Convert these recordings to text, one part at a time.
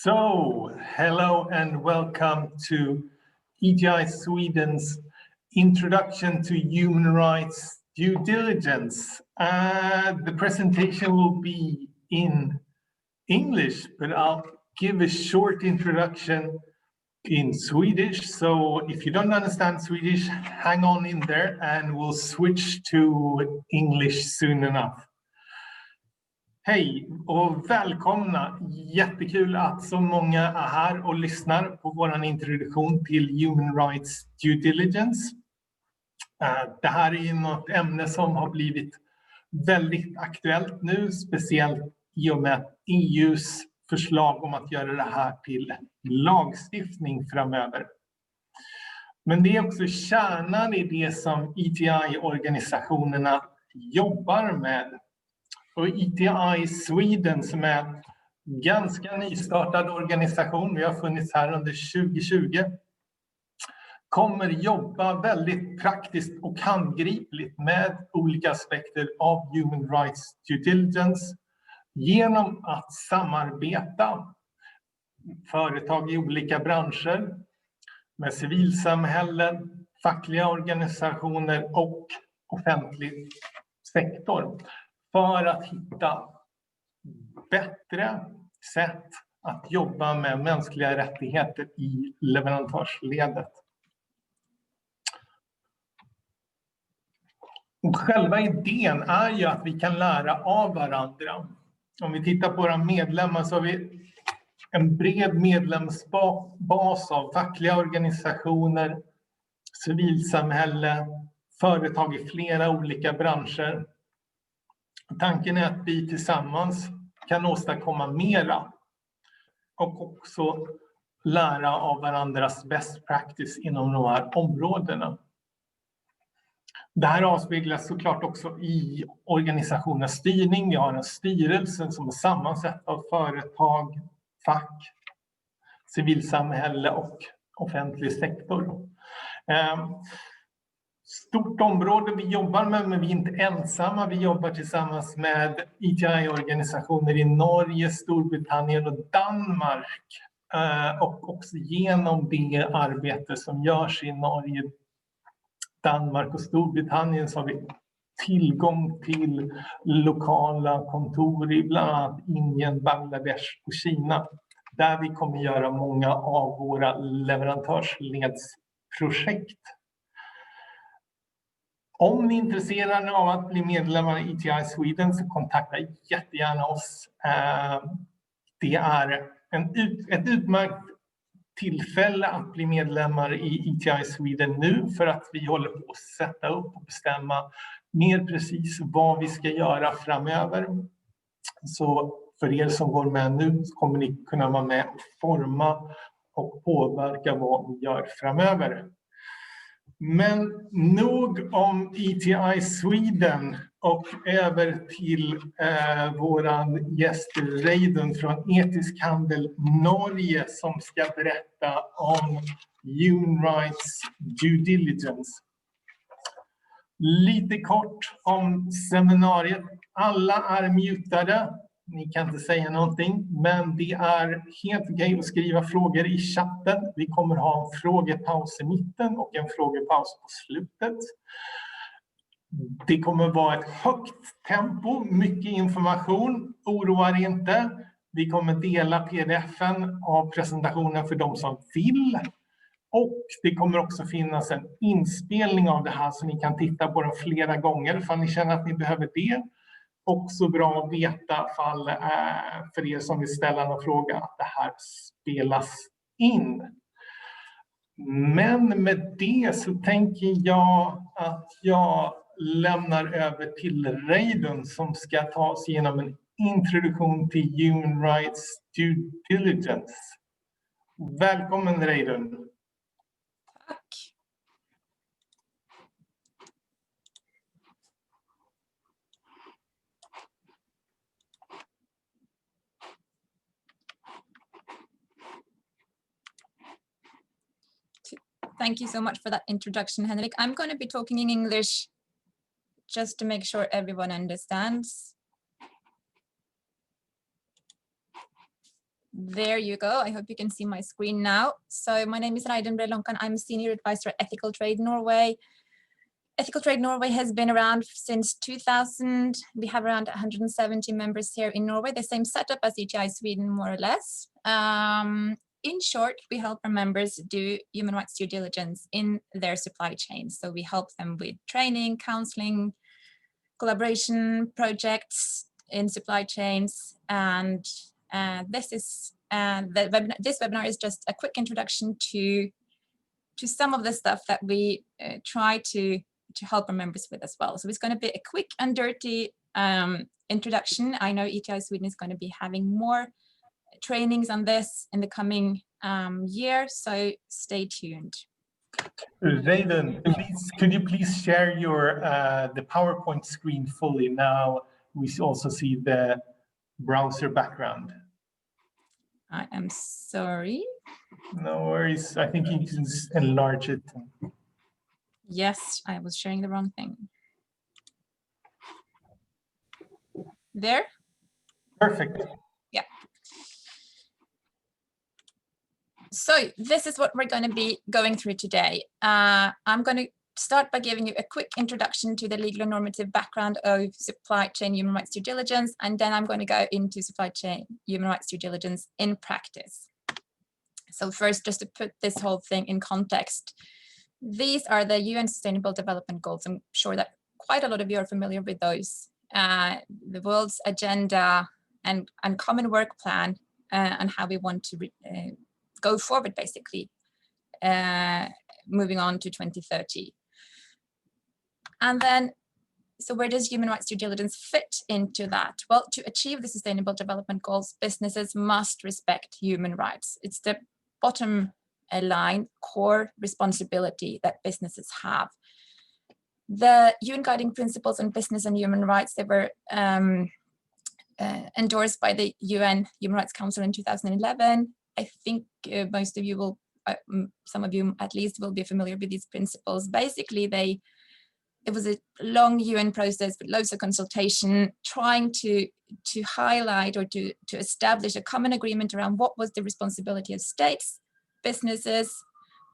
So, hello and welcome to ETI Sweden's Introduction to Human Rights Due Diligence. The presentation will be in English, but I'll give a short introduction in Swedish. So if you don't understand Swedish, hang on in there and we'll switch to English soon enough. Hej och välkomna! Jättekul att så många är här och lyssnar på vår introduktion till Human Rights Due Diligence. Det här är ju något ämne som har blivit väldigt aktuellt nu, speciellt i och med EUs förslag om att göra det här till lagstiftning framöver. Men det är också kärnan i det som ETI-organisationerna jobbar med. Och ETI Sweden, som är en ganska nystartad organisation, vi har funnits här under 2020, kommer jobba väldigt praktiskt och handgripligt med olika aspekter av Human Rights Due Diligence genom att samarbeta företag i olika branscher med civilsamhällen, fackliga organisationer och offentlig sektor för att hitta bättre sätt att jobba med mänskliga rättigheter i leverantörsledet. Och själva idén är ju att vi kan lära av varandra. Om vi tittar på våra medlemmar så har vi en bred medlemsbas av fackliga organisationer, civilsamhälle, företag i flera olika branscher. Tanken är att vi tillsammans kan åstadkomma mera och också lära av varandras best practice inom de här områdena. Det här avspeglas såklart också i organisationens styrning. Vi har en styrelse som är sammansatt av företag, fack, civilsamhälle och offentlig sektor. Stort område vi jobbar med, men vi är inte ensamma. Vi jobbar tillsammans med ETI-organisationer i Norge, Storbritannien och Danmark. Och också genom det arbete som görs i Norge, Danmark och Storbritannien så har vi tillgång till lokala kontor i bland annat Indien, Bangladesh och Kina. Där vi kommer göra många av våra leverantörsledsprojekt. Om ni är intresserade av att bli medlemmar i ETI Sweden så kontakta jättegärna oss. Det är ett utmärkt tillfälle att bli medlemmar i ETI Sweden nu för att vi håller på att sätta upp och bestämma mer precis vad vi ska göra framöver. Så för er som går med nu så kommer ni kunna vara med och forma och påverka vad vi gör framöver. Men nog om ETI Sweden och över till våran gäst Reidun från Etisk Handel Norge som ska berätta om Human Rights Due Diligence. Lite kort om seminariet. Alla är mutade. Ni kan inte säga någonting, men det är helt okej att skriva frågor i chatten. Vi kommer ha en frågepaus i mitten och en frågepaus på slutet. Det kommer vara ett högt tempo, mycket information. Oroa er inte. Vi kommer dela pdf-en av presentationen för de som vill. Och det kommer också finnas en inspelning av det här så ni kan titta på den flera gånger för ni känner att ni behöver det. Också bra att veta för er som vill ställa någon fråga att det här spelas in. Men med det så tänker jag att jag lämnar över till Reidun som ska ta oss igenom en introduktion till Human Rights Due Diligence. Välkommen Reidun. Tack. Thank you so much for that introduction, Henrik. I'm going to be talking in English just to make sure everyone understands. There you go. I hope you can see my screen now. So my name is Reidun Lånkan. I'm a senior advisor at Ethical Trade Norway. Ethical Trade Norway has been around since 2000. We have around 170 members here in Norway, the same setup as ETI Sweden, more or less. In short, we help our members do human rights due diligence in their supply chain. So we help them with training, counseling, collaboration projects in supply chains, and this webinar is just a quick introduction to some of the stuff that we try to help our members with as well. So it's going to be a quick and dirty introduction. I know ETI Sweden is going to be having more trainings on this in the coming year, so stay tuned. Reidun, could you please share your the PowerPoint screen fully? Now we also see the browser background. I am sorry. No worries. I think you can enlarge it. Yes, I was sharing the wrong thing. There? Perfect. Yeah. So this is what we're going to be going through today. I'm going to start by giving you a quick introduction to the legal and normative background of supply chain human rights due diligence, and then I'm going to go into supply chain human rights due diligence in practice. So first, just to put this whole thing in context, these are the UN Sustainable Development Goals. I'm sure that quite a lot of you are familiar with those. The world's agenda and common work plan and how we want to go forward, basically, moving on to 2030. And then, so where does human rights due diligence fit into that? Well, to achieve the Sustainable Development Goals, businesses must respect human rights. It's the bottom line core responsibility that businesses have. The UN Guiding Principles on Business and Human Rights, they were endorsed by the UN Human Rights Council in 2011. I think most of you will, some of you at least, will be familiar with these principles. Basically, it was a long UN process with loads of consultation, trying to highlight or to establish a common agreement around what was the responsibility of states, businesses,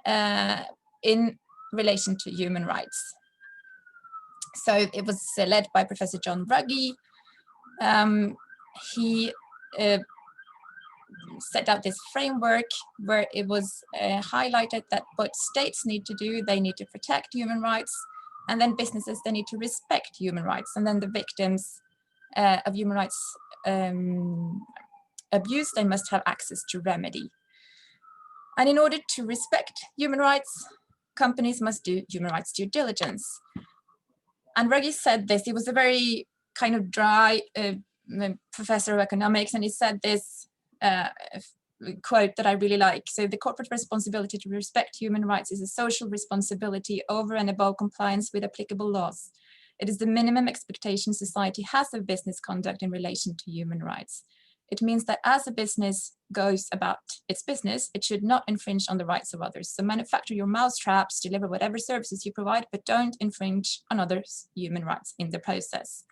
in relation to human rights. So it was led by Professor John Ruggie. He set out this framework where it was highlighted that what states need to do, they need to protect human rights, and then businesses, they need to respect human rights, and then the victims of human rights abuse, they must have access to remedy. And in order to respect human rights, companies must do human rights due diligence. And Ruggie said this, he was a very kind of dry professor of economics, and he said this quote that I really like. So the corporate responsibility to respect human rights is a social responsibility over and above compliance with applicable laws. It is the minimum expectation society has of business conduct in relation to human rights. It means that as a business goes about its business, it should not infringe on the rights of others. So manufacture your mousetraps, deliver whatever services you provide, but don't infringe on others' human rights in the process.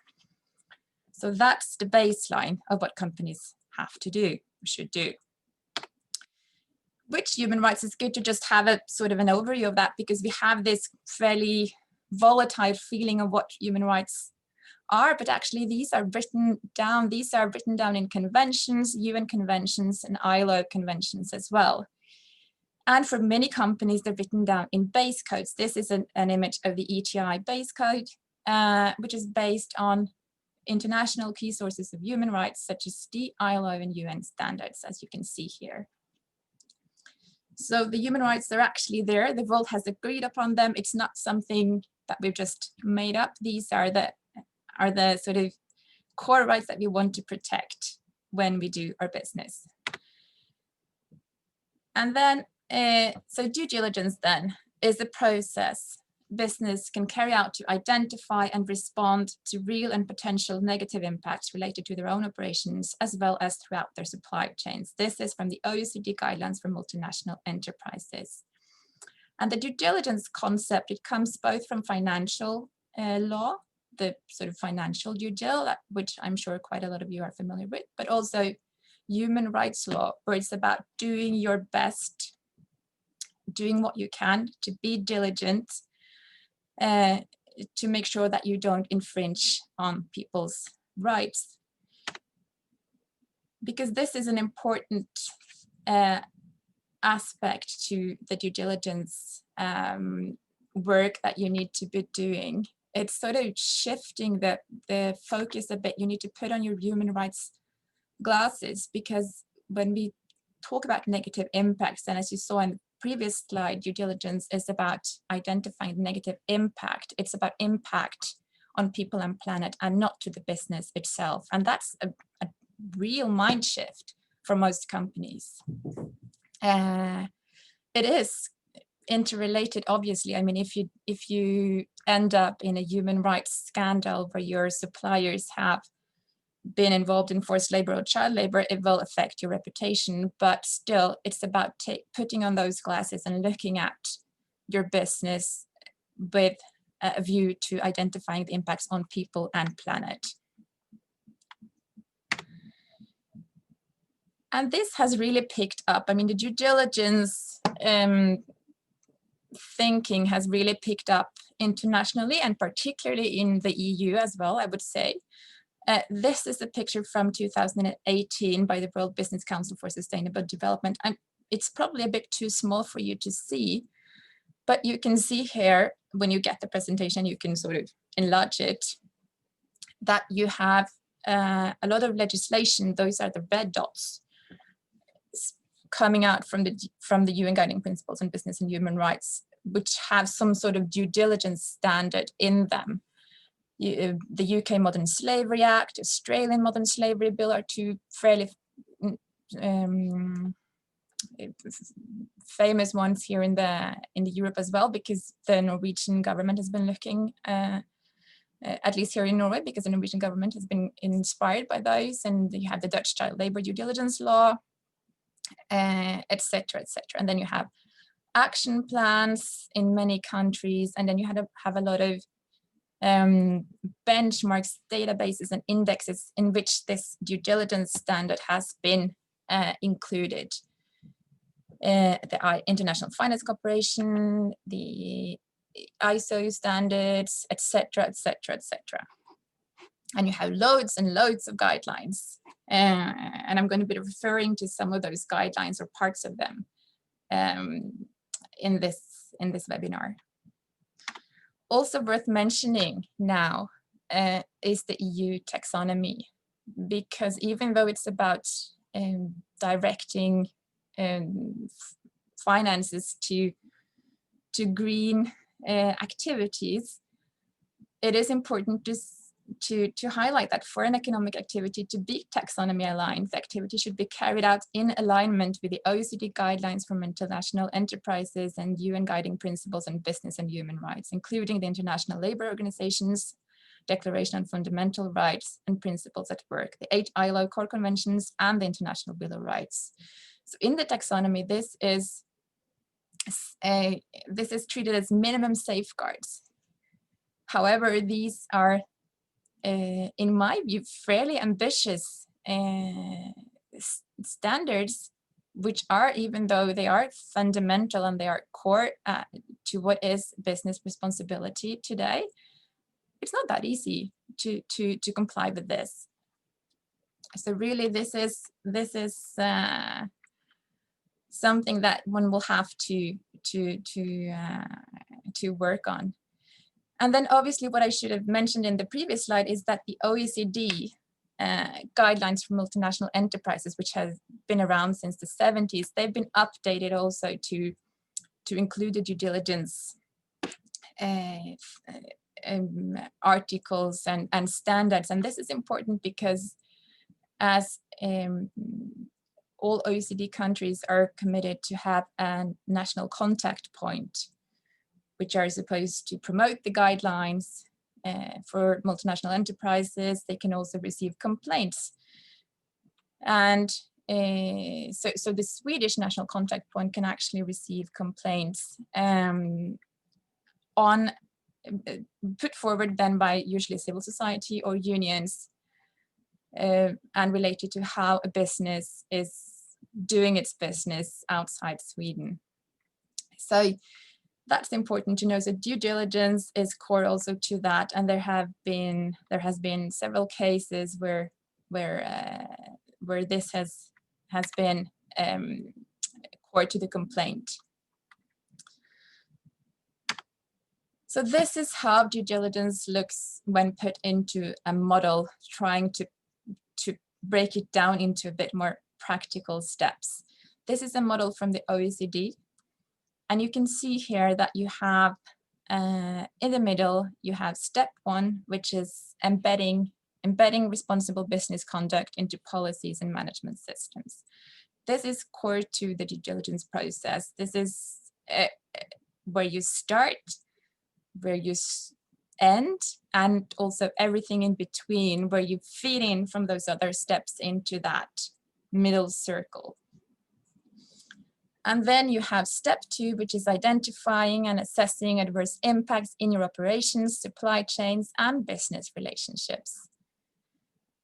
So that's the baseline of what companies have to do, should do. Which human rights, is good to just have a sort of an overview of that, because we have this fairly volatile feeling of what human rights are, but actually these are written down in conventions, UN conventions and ILO conventions as well. And for many companies, they're written down in base codes. This is an image of the ETI base code, which is based on international key sources of human rights, such as the ILO and UN standards, as you can see here. So the human rights are actually there. The world has agreed upon them. It's not something that we've just made up. These are the sort of core rights that we want to protect when we do our business. And then, so due diligence then is a process business can carry out to identify and respond to real and potential negative impacts related to their own operations, as well as throughout their supply chains. This is from the OECD guidelines for multinational enterprises. And the due diligence concept, it comes both from financial law, the sort of financial due diligence, which I'm sure quite a lot of you are familiar with, but also human rights law, where it's about doing your best, doing what you can to be diligent, to make sure that you don't infringe on people's rights. Because this is an important aspect to the due diligence work that you need to be doing. It's sort of shifting the focus a bit. You need to put on your human rights glasses, because when we talk about negative impacts, and as you saw in the previous slide, due diligence is about identifying negative impact. It's about impact on people and planet, and not to the business itself. And that's a real mind shift for most companies. It is interrelated, obviously. I mean, if you end up in a human rights scandal where your suppliers have been involved in forced labor or child labor, it will affect your reputation. But still, it's about putting on those glasses and looking at your business with a view to identifying the impacts on people and planet. And this has really picked up. I mean, the due diligence thinking has really picked up internationally, and particularly in the EU as well, I would say. This is a picture from 2018 by the World Business Council for Sustainable Development. And it's probably a bit too small for you to see, but you can see here, when you get the presentation, you can sort of enlarge it, that you have a lot of legislation. Those are the red dots coming out from the UN Guiding Principles on Business and Human Rights, which have some sort of due diligence standard in them. The UK Modern Slavery Act, Australian Modern Slavery Bill are two fairly famous ones here in the Europe as well, because the Norwegian government has been looking, at least here in Norway, because the Norwegian government has been inspired by those. And you have the Dutch child labor due diligence law, etc., etc. And then you have action plans in many countries, and then you have a lot of benchmarks, databases, and indexes in which this due diligence standard has been included. The International Finance Corporation, the ISO standards, etc., etc., etc. And you have loads and loads of guidelines. And I'm going to be referring to some of those guidelines or parts of them in this webinar. Also worth mentioning now is the EU taxonomy, because even though it's about directing finances to green activities, it is important to highlight that for an economic activity to be taxonomy aligned, the activity should be carried out in alignment with the OECD guidelines from international enterprises and UN guiding principles on business and human rights, including the International Labour Organization's Declaration on Fundamental Rights and Principles at Work, the 8 ILO core conventions, and the International Bill of Rights. So in the taxonomy, this is treated as minimum safeguards. However, these are in my view, fairly ambitious standards, which are, even though they are fundamental and they are core to what is business responsibility today, it's not that easy to comply with this. So really, this is something that one will have to work on. And then obviously what I should have mentioned in the previous slide is that the OECD guidelines for multinational enterprises, which has been around since the 70s, they've been updated also to include the due diligence articles and standards. And this is important because as all OECD countries are committed to have a national contact point, which are supposed to promote the guidelines for multinational enterprises. They can also receive complaints. And so the Swedish national contact point can actually receive complaints put forward then by usually civil society or unions and related to how a business is doing its business outside Sweden. So that's important to know. So due diligence is core also to that, and there has been several cases where this has been core to the complaint. So this is how due diligence looks when put into a model, trying to break it down into a bit more practical steps. This is a model from the OECD. And you can see here that you have, in the middle, you have step 1, which is embedding responsible business conduct into policies and management systems. This is core to the due diligence process. This is where you start, where you end, and also everything in between, where you feed in from those other steps into that middle circle. And then you have step 2, which is identifying and assessing adverse impacts in your operations, supply chains, and business relationships.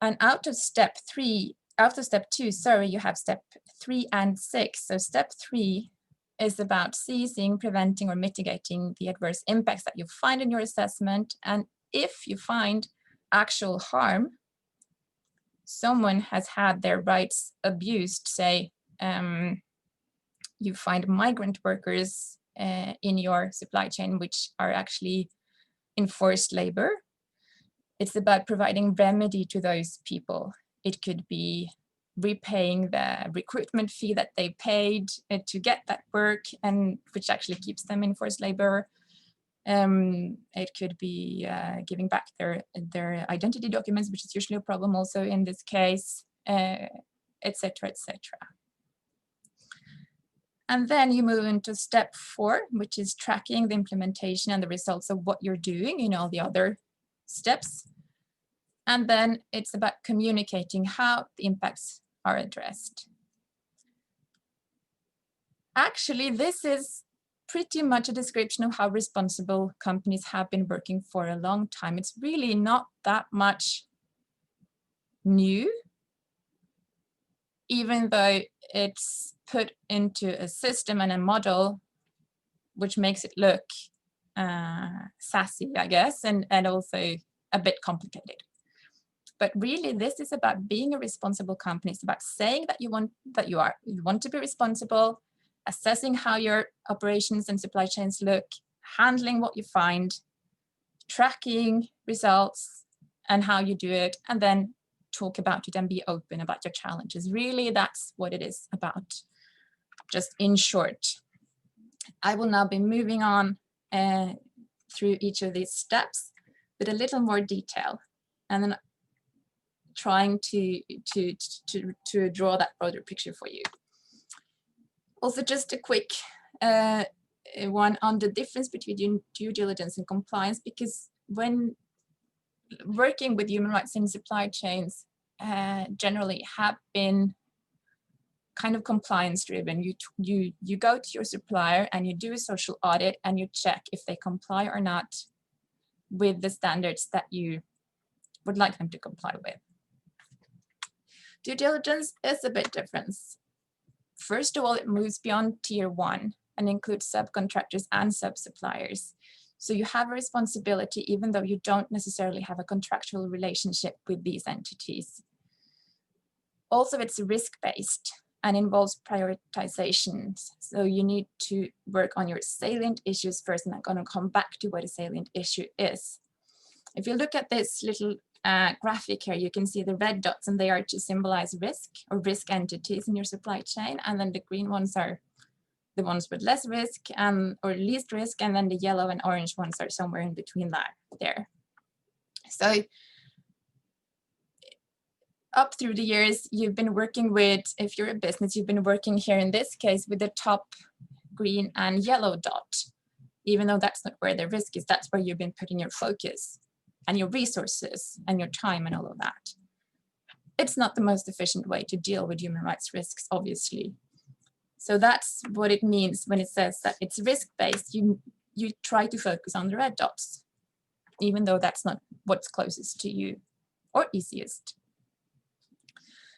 And out of step 2, you have step 3 and 6. So step 3 is about seizing, preventing, or mitigating the adverse impacts that you find in your assessment. And if you find actual harm, someone has had their rights abused, say, you find migrant workers in your supply chain, which are actually enforced labor. It's about providing remedy to those people. It could be repaying the recruitment fee that they paid to get that work, and which actually keeps them in forced labor. It could be giving back their identity documents, which is usually a problem also in this case, etc., etc. And then you move into step 4, which is tracking the implementation and the results of what you're doing in all the other steps. And then it's about communicating how the impacts are addressed. Actually, this is pretty much a description of how responsible companies have been working for a long time. It's really not that much new, even though it's put into a system and a model, which makes it look sassy, I guess, and also a bit complicated. But really, this is about being a responsible company. It's about saying that you want to be responsible, assessing how your operations and supply chains look, handling what you find, tracking results and how you do it, and then talk about it and be open about your challenges. Really, that's what it is about, just in short. I will now be moving on through each of these steps with a little more detail, and then trying to draw that broader picture for you. Also, just a quick one on the difference between due diligence and compliance, because when working with human rights in supply chains generally have been kind of compliance driven. You go to your supplier and you do a social audit and you check if they comply or not with the standards that you would like them to comply with. Due diligence is a bit different. First of all, it moves beyond tier 1 and includes subcontractors and sub-suppliers. So you have a responsibility even though you don't necessarily have a contractual relationship with these entities. Also, it's risk-based and involves prioritizations. So you need to work on your salient issues first, and I'm going to come back to what a salient issue is. If you look at this little graphic here, you can see the red dots, and they are to symbolize risk or risk entities in your supply chain. And then the green ones are the ones with less risk or least risk, and then the yellow and orange ones are somewhere in between that there. So up through the years, you've been working with, if you're a business, you've been working here in this case with the top green and yellow dot. Even though that's not where the risk is, that's where you've been putting your focus and your resources and your time and all of that. It's not the most efficient way to deal with human rights risks, obviously. So that's what it means when it says that it's risk-based. You try to focus on the red dots, even though that's not what's closest to you or easiest.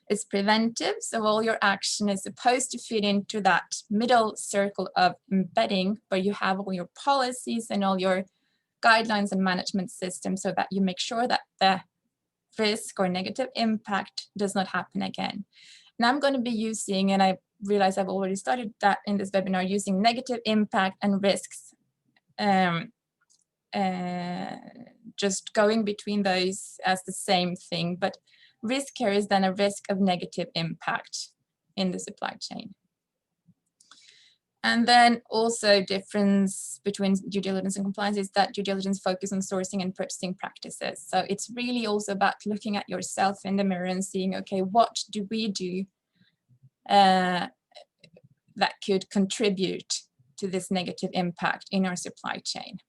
It's preventive, so all your action is supposed to fit into that middle circle of embedding, where you have all your policies and all your guidelines and management systems, so that you make sure that the risk or negative impact does not happen again. And I'm going to be using, and I realize I've already started that in this webinar, using negative impact and risks, just going between those as the same thing, but risk here is then a risk of negative impact in the supply chain. And then also difference between due diligence and compliance is that due diligence focus on sourcing and purchasing practices. So it's really also about looking at yourself in the mirror and seeing, okay, what do we do that could contribute to this negative impact in our supply chain?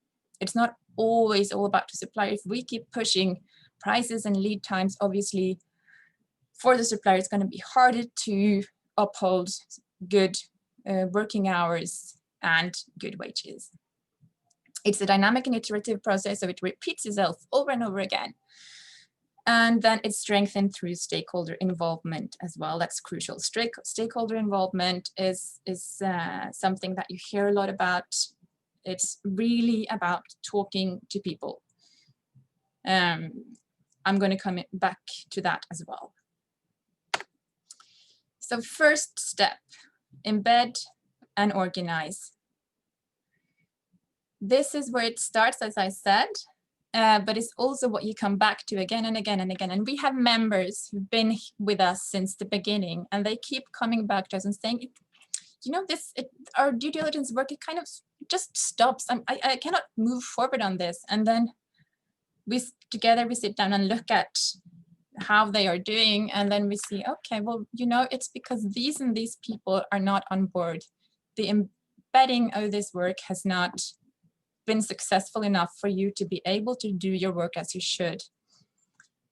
It's not always all about the supplier. If we keep pushing prices and lead times, obviously for the supplier, it's going to be harder to uphold good working hours and good wages. It's a dynamic and iterative process, so it repeats itself over and over again. And then it's strengthened through stakeholder involvement as well. That's crucial. Stakeholder involvement is something that you hear a lot about. It's really about talking to people. I'm going to come back to that as well. So first step, embed and organize. This is where it starts, as I said, but it's also what you come back to again and again and again. And we have members who've been with us since the beginning, and they keep coming back to us and saying, you know, our due diligence work, it kind of just stops. I cannot move forward on this. And then together we sit down and look at how they are doing, and then we see, okay, well, you know, it's because these and these people are not on board. The embedding of this work has not been successful enough for you to be able to do your work as you should.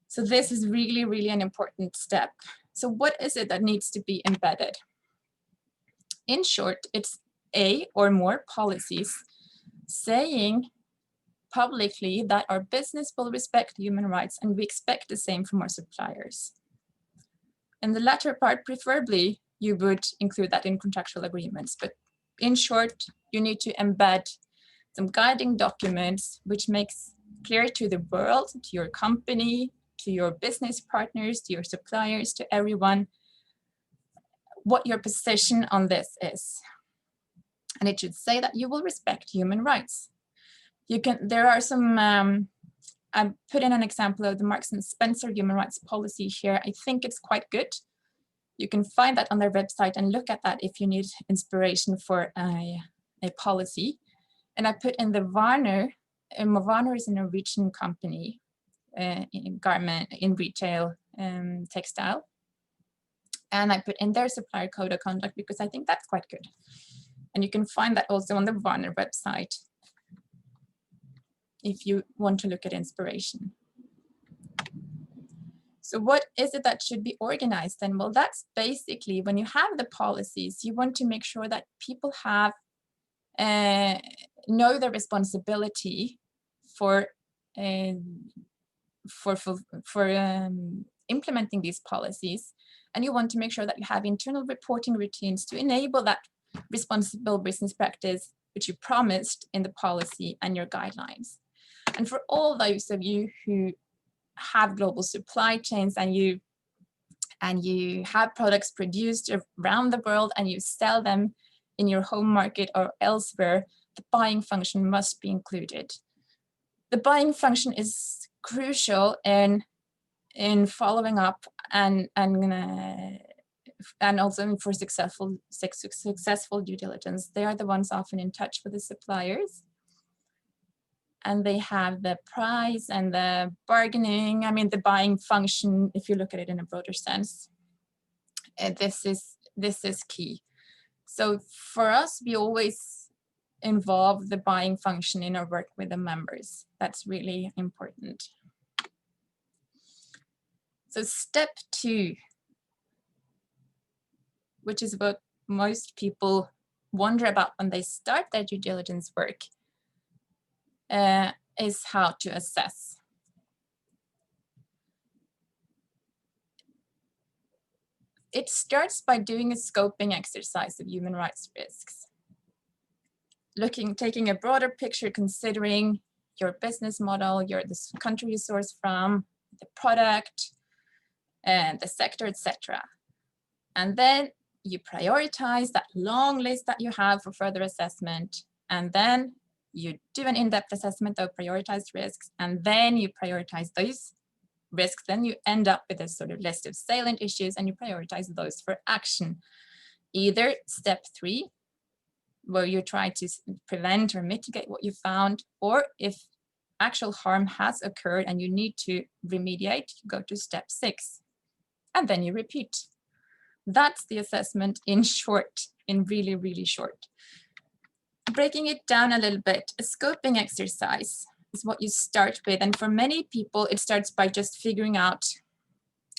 So this is really, really an important step. So what is it that needs to be embedded? In short, it's a or more policies saying publicly that our business will respect human rights, and we expect the same from our suppliers. In the latter part, preferably, you would include that in contractual agreements. But in short, you need to embed some guiding documents which makes clear to the world, to your company, to your business partners, to your suppliers, to everyone, what your position on this is. And it should say that you will respect human rights. There are some, I put in an example of the Marks and Spencer human rights policy here. I think it's quite good. You can find that on their website and look at that if you need inspiration for a policy. And I put in the Varner. Varner is a Norwegian company in garment, in retail, textile. And I put in their supplier code of conduct because I think that's quite good. And you can find that also on the Varner website if you want to look at inspiration. So what is it that should be organized then? Well, that's basically when you have the policies, you want to make sure that people have know their responsibility for implementing these policies, and you want to make sure that you have internal reporting routines to enable that responsible business practice which you promised in the policy and your guidelines. And for all those of you who have global supply chains and you have products produced around the world and you sell them in your home market or elsewhere, the buying function must be included. The buying function is crucial in following up and also for successful due diligence. They are the ones often in touch with the suppliers. And they have the price and the bargaining. I mean, the buying function, if you look at it in a broader sense, this is key. So for us, we always involve the buying function in our work with the members. That's really important. So step 2, which is what most people wonder about when they start their due diligence work, is how to assess. it starts by doing a scoping exercise of human rights risks. Taking a broader picture, considering your business model, the country you source from, the product, and the sector, etc. And then you prioritize that long list that you have for further assessment, and then you do an in-depth assessment of prioritized risks, and then you prioritize those risks. Then you end up with a sort of list of salient issues, and you prioritize those for action. Either step 3, where you try to prevent or mitigate what you found, or if actual harm has occurred and you need to remediate, you go to step 6, and then you repeat. That's the assessment in short, in really, really short. Breaking it down a little bit, a scoping exercise is what you start with. And for many people, it starts by just figuring out,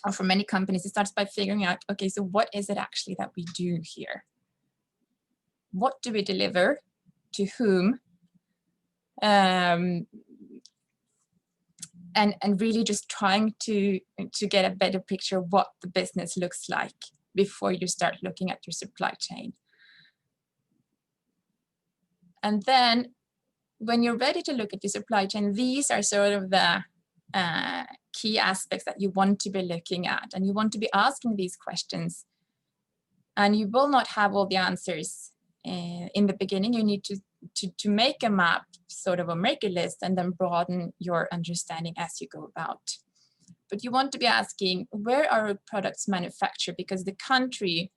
or for many companies, it starts by figuring out, okay, so what is it actually that we do here? What do we deliver? To whom? And really just trying to get a better picture of what the business looks like before you start looking at your supply chain. And then when you're ready to look at your supply chain, these are sort of the key aspects that you want to be looking at, and you want to be asking these questions. And you will not have all the answers in the beginning. You need to make a map, sort of, or make a list, and then broaden your understanding as you go about. But you want to be asking, where are our products manufactured? Because the country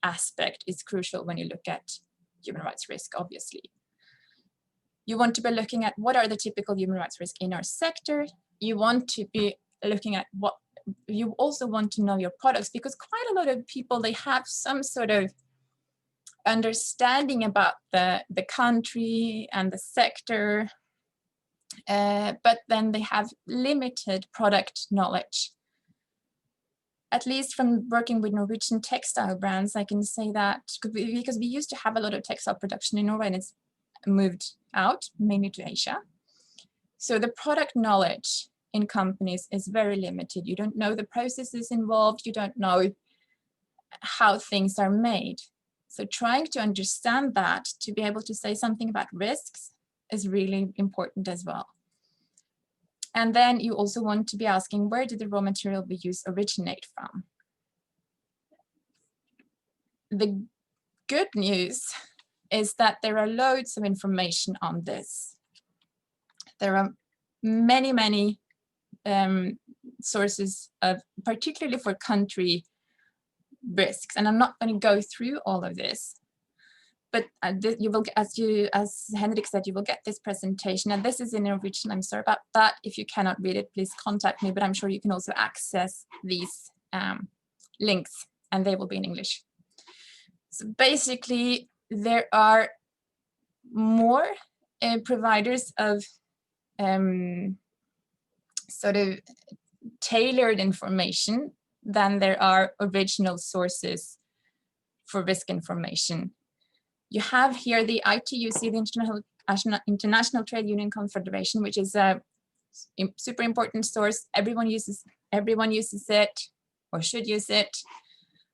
aspect is crucial when you look at human rights risk, obviously. You want to be looking at what are the typical human rights risks in our sector. You want to be looking at what, you also want to know your products, because quite a lot of people, they have some sort of understanding about the country and the sector, but then they have limited product knowledge. At least from working with Norwegian textile brands, I can say that, because we used to have a lot of textile production in Norway, and it's moved out, mainly to Asia. So the product knowledge in companies is very limited. You don't know the processes involved, you don't know how things are made. So trying to understand that, to be able to say something about risks, is really important as well. And then you also want to be asking, where did the raw material we use originate from? The good news is that there are loads of information on this. There are many, many sources of, particularly for country risks. And I'm not going to go through all of this, but you will, as Henrik said, you will get this presentation, and this is in Norwegian. I'm sorry about that. If you cannot read it, please contact me, but I'm sure you can also access these links, and they will be in English. So basically, there are more providers of sort of tailored information than there are original sources for risk information. You have here the ITUC, the International Trade Union Confederation, which is a super important source. Everyone uses it, or should use it,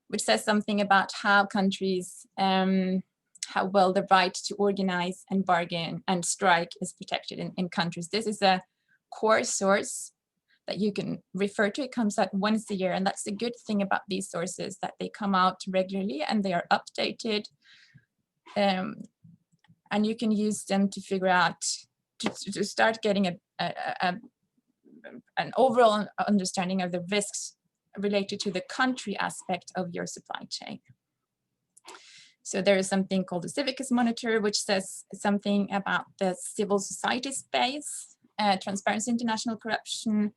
which says something about how countries, how well the right to organize and bargain and strike is protected in countries. This is a core source that you can refer to. It comes out once a year, and that's the good thing about these sources, that they come out regularly and they are updated. And you can use them to figure out, to start getting an overall understanding of the risks related to the country aspect of your supply chain. So there is something called the Civicus Monitor, which says something about the civil society space, Transparency International Corruption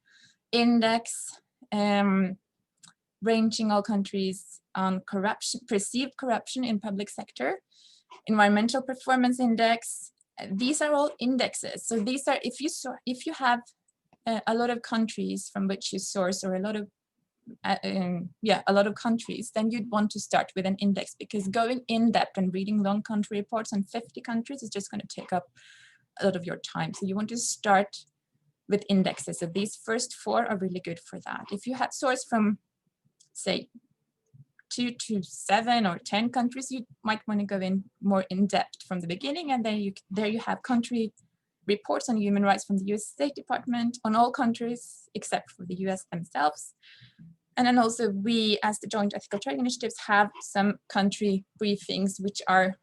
Index, ranging all countries on corruption, perceived corruption in public sector, Environmental Performance Index. These are all indexes. So these are, if you have a lot of countries from which you source, or a lot of countries, then you'd want to start with an index, because going in depth and reading long country reports on 50 countries is just going to take up a lot of your time. So you want to start with indexes. So these first 4 are really good for that. If you had sourced from, say, 2 to 7 or 10 countries, you might want to go in more in depth from the beginning, and then there you have country reports on human rights from the US State Department on all countries except for the US themselves. And then also we, as the Joint Ethical Trade Initiatives, have some country briefings which are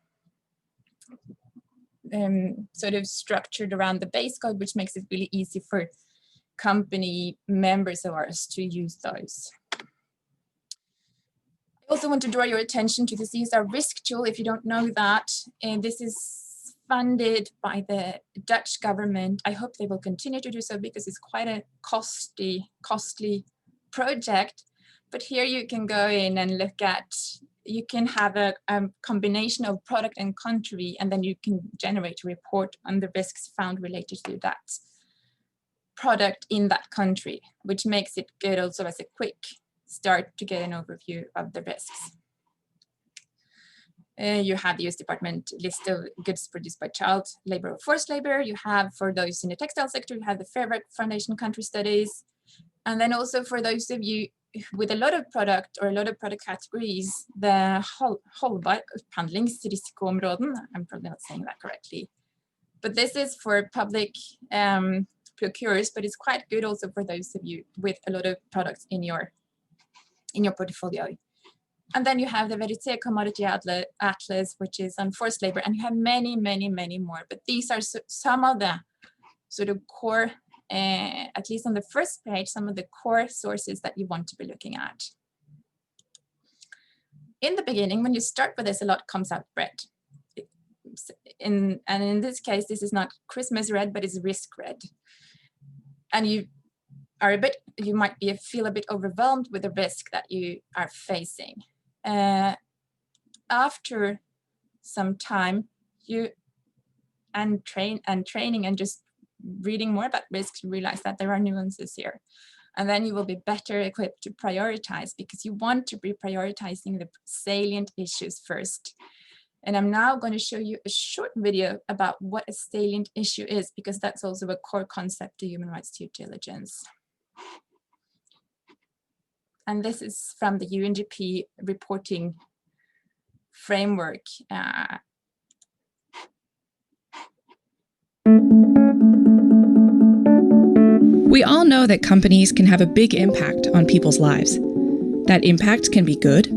sort of structured around the base code, which makes it really easy for company members of ours to use those. I also want to draw your attention to the CSR risk tool. If you don't know that, and this is funded by the Dutch government. I hope they will continue to do so because it's quite a costly project. But here you can go in and look at, you can have a combination of product and country, and then you can generate a report on the risks found related to that product in that country, which makes it good also as a quick start to get an overview of the risks. You have the US Department list of goods produced by child labor or forced labor. You have, for those in the textile sector, you have the Fair Work Foundation country studies. And then also for those of you with a lot of product or a lot of product categories, the hållbar upphandlingsrisikoområden, I'm probably not saying that correctly, but this is for public procurers, but it's quite good also for those of you with a lot of products in your portfolio. And then you have the Verité Commodity Atlas, which is on forced labor, and you have many, many, many more. But these are some of the sort of core, at least on the first page, some of the core sources that you want to be looking at. In the beginning, when you start with this, a lot comes out red. And in this case, this is not Christmas red, but it's risk red. And you are you might feel a bit overwhelmed with the risk that you are facing. After some time, training and just reading more about risks, you realize that there are nuances here. And then you will be better equipped to prioritize, because you want to be prioritizing the salient issues first. And I'm now going to show you a short video about what a salient issue is, because that's also a core concept to human rights due diligence. And this is from the UNGP reporting framework. We all know that companies can have a big impact on people's lives. That impact can be good.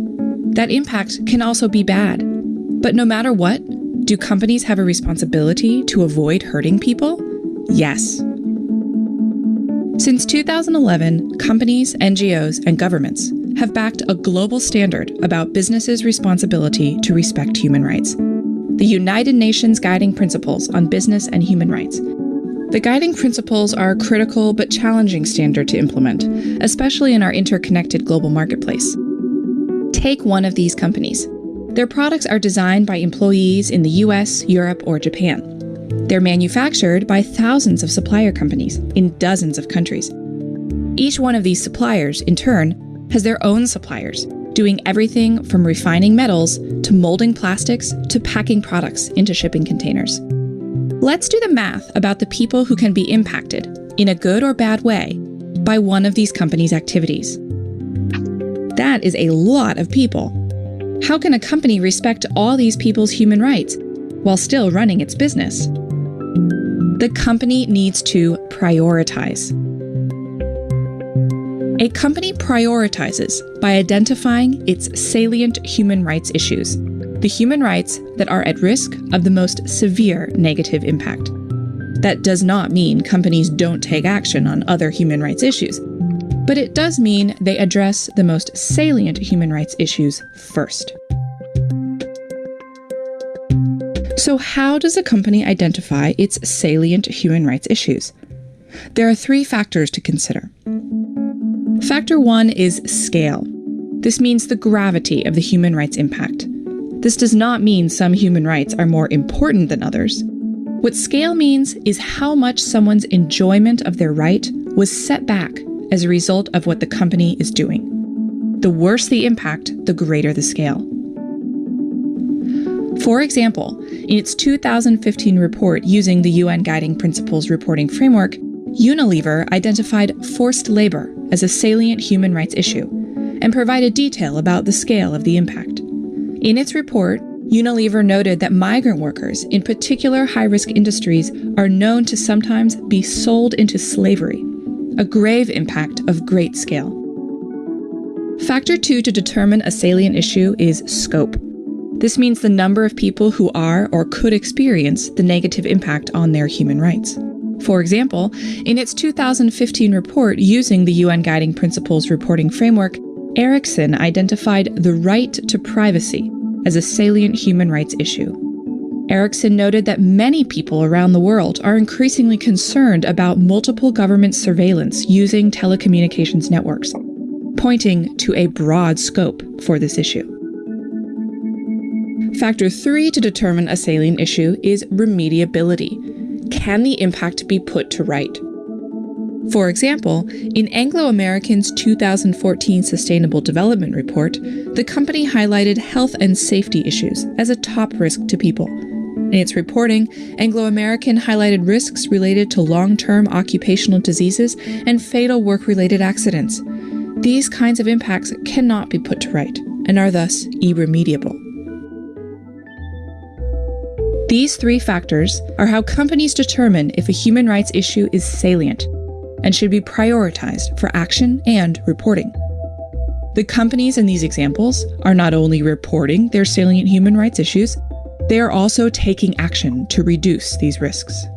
That impact can also be bad. But no matter what, do companies have a responsibility to avoid hurting people? Yes. Since 2011, companies, NGOs, and governments have backed a global standard about businesses' responsibility to respect human rights. The United Nations Guiding Principles on Business and Human Rights. The guiding principles are a critical but challenging standard to implement, especially in our interconnected global marketplace. Take one of these companies. Their products are designed by employees in the US, Europe, or Japan. They're manufactured by thousands of supplier companies in dozens of countries. Each one of these suppliers, in turn, has their own suppliers, doing everything from refining metals to molding plastics to packing products into shipping containers. Let's do the math about the people who can be impacted, in a good or bad way, by one of these companies' activities. That is a lot of people. How can a company respect all these people's human rights while still running its business? The company needs to prioritize. A company prioritizes by identifying its salient human rights issues, the human rights that are at risk of the most severe negative impact. That does not mean companies don't take action on other human rights issues, but it does mean they address the most salient human rights issues first. So how does a company identify its salient human rights issues? There are 3 factors to consider. Factor 1 is scale. This means the gravity of the human rights impact. This does not mean some human rights are more important than others. What scale means is how much someone's enjoyment of their right was set back as a result of what the company is doing. The worse the impact, the greater the scale. For example, in its 2015 report using the UN Guiding Principles reporting framework, Unilever identified forced labor as a salient human rights issue and provided detail about the scale of the impact. In its report, Unilever noted that migrant workers, in particular high-risk industries, are known to sometimes be sold into slavery, a grave impact of great scale. Factor 2 to determine a salient issue is scope. This means the number of people who are or could experience the negative impact on their human rights. For example, in its 2015 report using the UN Guiding Principles reporting framework, Ericsson identified the right to privacy as a salient human rights issue. Ericsson noted that many people around the world are increasingly concerned about multiple government surveillance using telecommunications networks, pointing to a broad scope for this issue. Factor 3 to determine a salient issue is remediability. Can the impact be put to right? For example, in Anglo American's 2014 Sustainable Development Report, the company highlighted health and safety issues as a top risk to people. In its reporting, Anglo American highlighted risks related to long-term occupational diseases and fatal work-related accidents. These kinds of impacts cannot be put to right and are thus irremediable. These three factors are how companies determine if a human rights issue is salient and should be prioritized for action and reporting. The companies in these examples are not only reporting their salient human rights issues, they are also taking action to reduce these risks.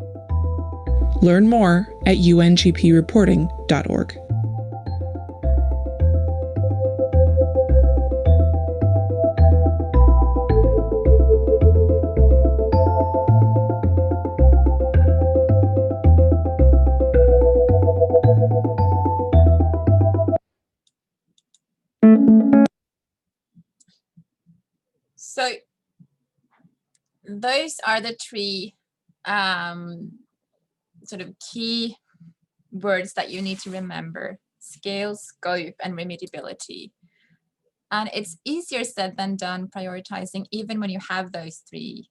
Learn more at ungpreporting.org. So those are the three sort of key words that you need to remember: scale, scope, and remediability. And it's easier said than done prioritizing, even when you have those three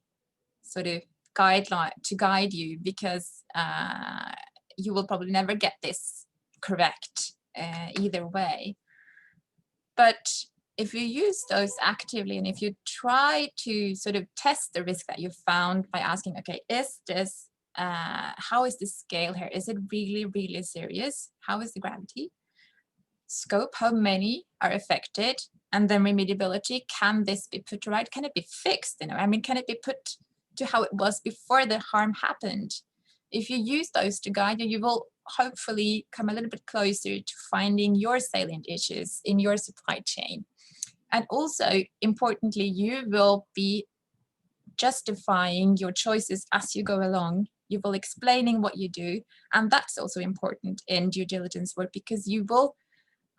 sort of guidelines to guide you, because you will probably never get this correct either way. But if you use those actively, and if you try to sort of test the risk that you found by asking, okay, is this, how is the scale here? Is it really, really serious? How is the gravity? Scope, how many are affected? And then remediability, can this be put right? Can it be fixed? You know, I mean, can it be put to how it was before the harm happened? If you use those to guide you, you will hopefully come a little bit closer to finding your salient issues in your supply chain. And also, importantly, you will be justifying your choices as you go along. You will explaining what you do. And that's also important in due diligence work, because you will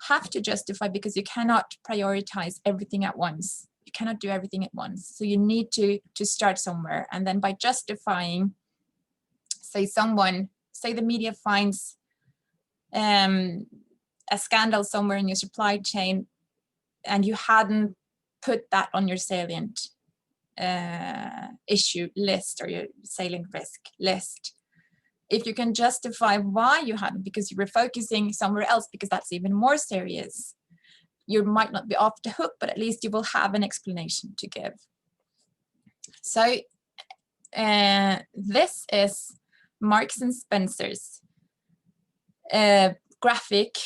have to justify, because you cannot prioritize everything at once. You cannot do everything at once. So you need to start somewhere. And then by justifying, say the media finds a scandal somewhere in your supply chain, and you hadn't put that on your salient issue list or your salient risk list. If you can justify why you hadn't, because you were focusing somewhere else, because that's even more serious, you might not be off the hook, but at least you will have an explanation to give. So this is Marks and Spencer's graphic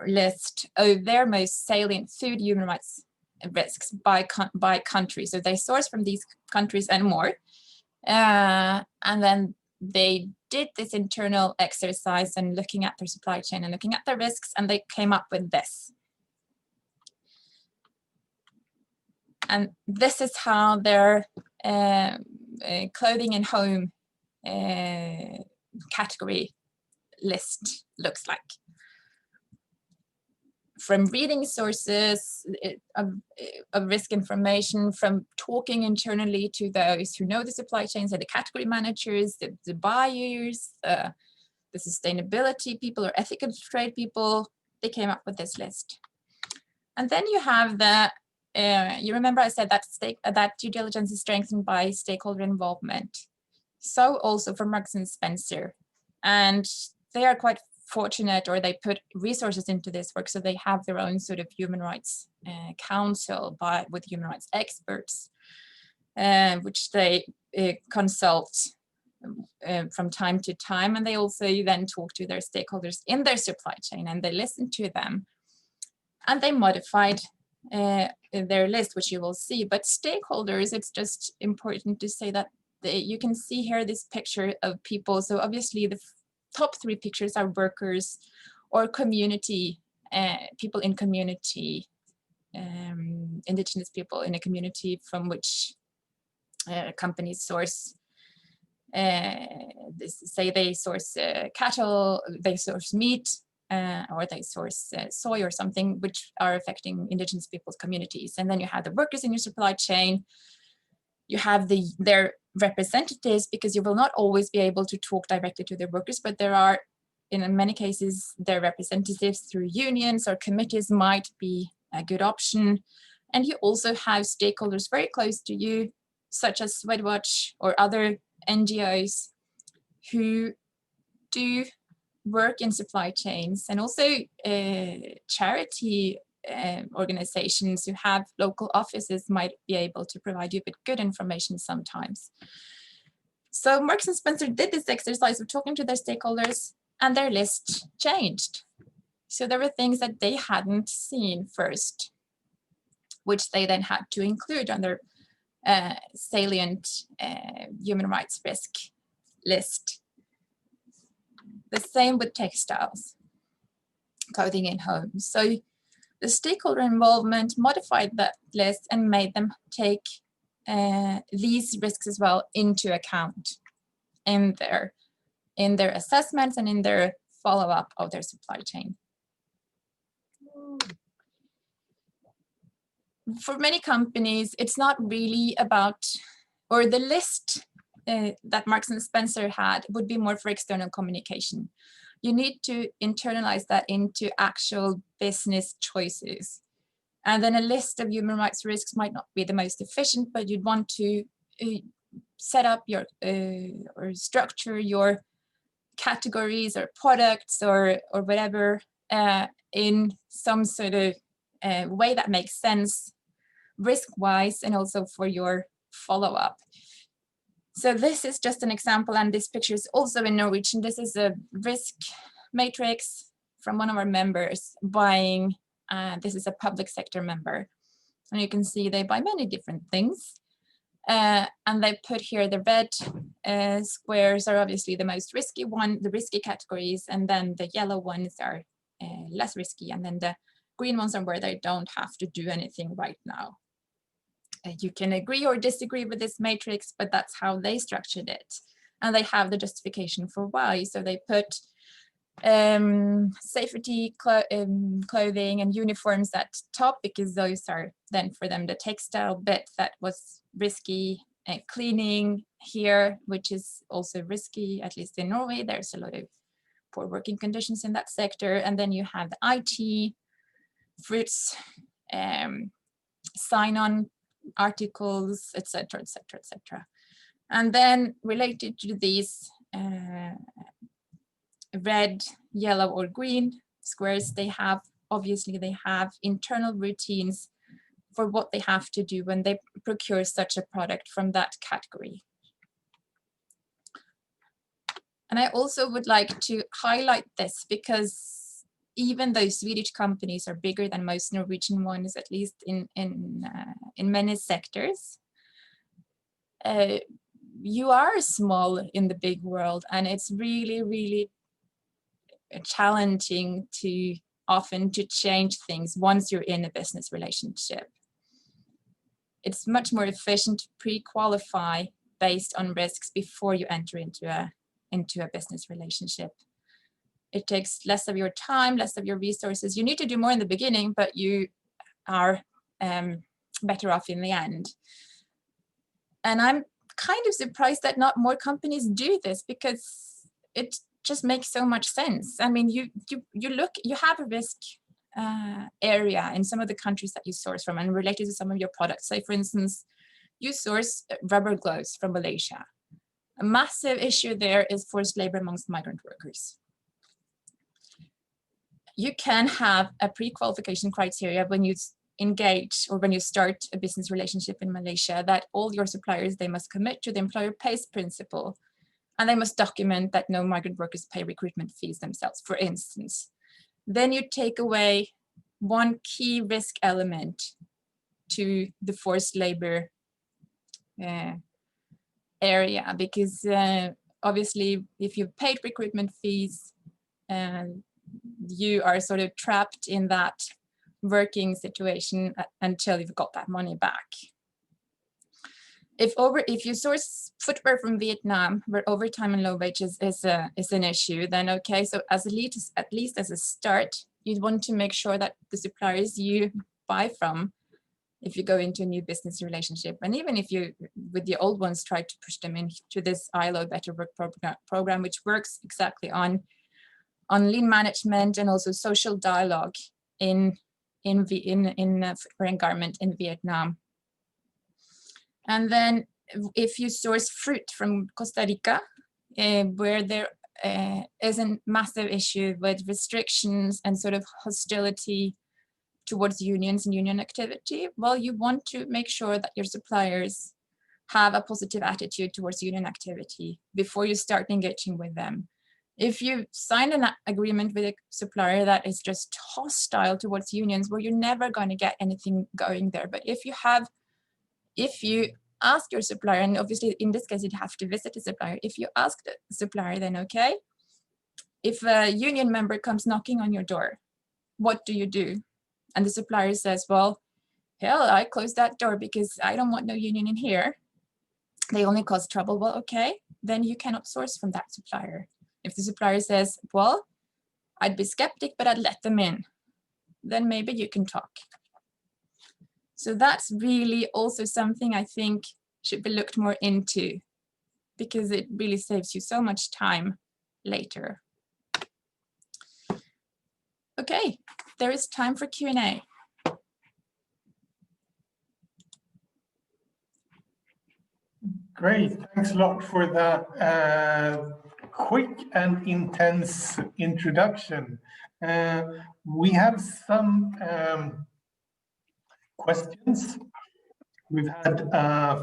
list of their most salient food human rights risks by country. So they source from these countries and more. And then they did this internal exercise and looking at their supply chain and looking at their risks, and they came up with this. And this is how their clothing and home category list looks like. From reading sources of risk information, from talking internally to those who know the supply chains, and the category managers, the buyers, the sustainability people or ethical trade people, they came up with this list. And then you have the, you remember I said that that due diligence is strengthened by stakeholder involvement. So also for Marks and Spencer. And they are quite fortunate, or they put resources into this work, so they have their own sort of human rights council with human rights experts, which they consult from time to time, and they also then talk to their stakeholders in their supply chain, and they listen to them, and they modified their list, which you will see. But stakeholders, it's just important to say that you can see here this picture of people. So obviously the top 3 pictures are workers or community, people in community, indigenous people in a community from which companies source, say they source cattle, they source meat, or they source soy or something, which are affecting indigenous people's communities. And then you have the workers in your supply chain. You have their representatives, because you will not always be able to talk directly to their workers, but there are, in many cases, their representatives through unions or committees might be a good option. And you also have stakeholders very close to you, such as Swedwatch or other NGOs who do work in supply chains, and also charity organizations who have local offices might be able to provide you with good information sometimes. So Marks and Spencer did this exercise of talking to their stakeholders, and their list changed. So there were things that they hadn't seen first, which they then had to include on their salient human rights risk list. The same with textiles, clothing and homes. So the stakeholder involvement modified that list and made them take these risks as well into account in their assessments and in their follow-up of their supply chain. For many companies, it's not really about, or the list that Marks and Spencer had would be more for external communication. You need to internalize that into actual business choices. And then a list of human rights risks might not be the most efficient, but you'd want to set up your or structure your categories or products or whatever in some sort of way that makes sense risk-wise, and also for your follow-up. So this is just an example, and this picture is also in Norwegian. This is a risk matrix from one of our members buying, this is a public sector member. And you can see they buy many different things. And they put here the red squares are obviously the most risky one, the risky categories, and then the yellow ones are less risky, and then the green ones are where they don't have to do anything right now. You can agree or disagree with this matrix, but that's how they structured it. And they have the justification for why. So they put safety clothing and uniforms at top, because those are then for them the textile bit that was risky, cleaning here, which is also risky, at least in Norway. There's a lot of poor working conditions in that sector. And then you have the IT, fruits, sign-on articles, etc., etc., etc. And then related to these red, yellow, or green squares, they have, obviously they have internal routines for what they have to do when they procure such a product from that category. And I also would like to highlight this, because even though Swedish companies are bigger than most Norwegian ones, at least in many sectors, you are small in the big world, and it's really, really challenging often to change things once you're in a business relationship. It's much more efficient to pre-qualify based on risks before you enter into a business relationship. It takes less of your time, less of your resources. You need to do more in the beginning, but you are better off in the end. And I'm kind of surprised that not more companies do this, because it just makes so much sense. I mean, you have a risk area in some of the countries that you source from and related to some of your products. Say, for instance, you source rubber gloves from Malaysia. A massive issue there is forced labor amongst migrant workers. you can have a pre-qualification criteria when you engage or when you start a business relationship in Malaysia, that all your suppliers, they must commit to the employer pays principle, and they must document that no migrant workers pay recruitment fees themselves, for instance. Then you take away one key risk element to the forced labor area, because obviously if you've paid recruitment fees, you are sort of trapped in that working situation until you've got that money back. If you source footwear from Vietnam, where overtime and low wages is an issue, then okay, so at least as a start, you'd want to make sure that the suppliers you buy from, if you go into a new business relationship, and even if you, with the old ones, try to push them into this ILO Better Work program, which works exactly on lean management and also social dialogue in footwear and garment in Vietnam. And then if you source fruit from Costa Rica, where there is a massive issue with restrictions and sort of hostility towards unions and union activity, well, you want to make sure that your suppliers have a positive attitude towards union activity before you start engaging with them. If you sign an agreement with a supplier that is just hostile towards unions, well, you're never going to get anything going there. But if you ask your supplier, and obviously in this case, you'd have to visit the supplier. If you ask the supplier, then okay, if a union member comes knocking on your door, what do you do? And the supplier says, well, hell, I closed that door because I don't want no union in here. They only cause trouble. Well, okay, then you cannot source from that supplier. If the supplier says, well, I'd be skeptic, but I'd let them in, then maybe you can talk. So that's really also something I think should be looked more into, because it really saves you so much time later. Okay, there is time for Q&A. Great, thanks a lot for that quick and intense introduction. We have some questions. We've had,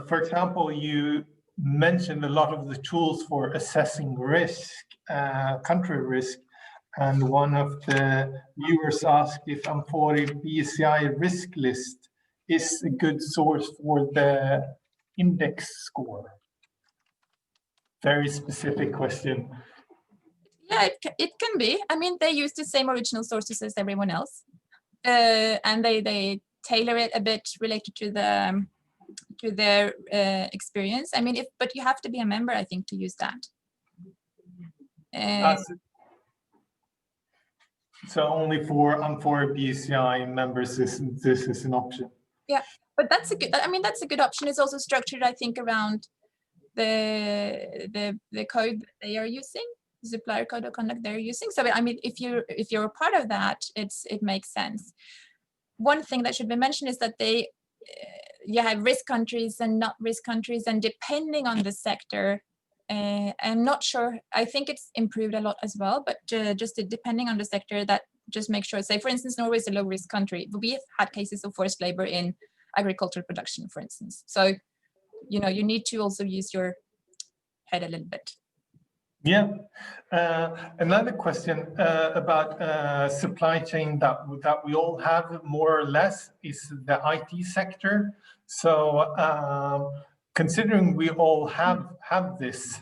for example, you mentioned a lot of the tools for assessing risk, country risk, and one of the viewers asked if Amfori BCI risk list is a good source for the index score. Very specific question. Yeah, it can be. I mean, they use the same original sources as everyone else, and they tailor it a bit related to their experience. I mean, but you have to be a member, I think, to use that. So only for BCI members, this is an option. Yeah, but that's a good. I mean, that's a good option. It's also structured, I think, around the code that they are using, the supplier code of conduct they're using. So I mean, if you're a part of that, it makes sense. One thing that should be mentioned is that you have risk countries and not risk countries, and depending on the sector, I'm not sure. I think it's improved a lot as well, but just depending on the sector, that just make sure. Say, for instance, Norway is a low risk country, but we have had cases of forced labor in agricultural production, for instance. So, you know, you need to also use your head a little bit. Yeah. Another question about supply chain that we all have more or less is the IT sector. So considering we all have this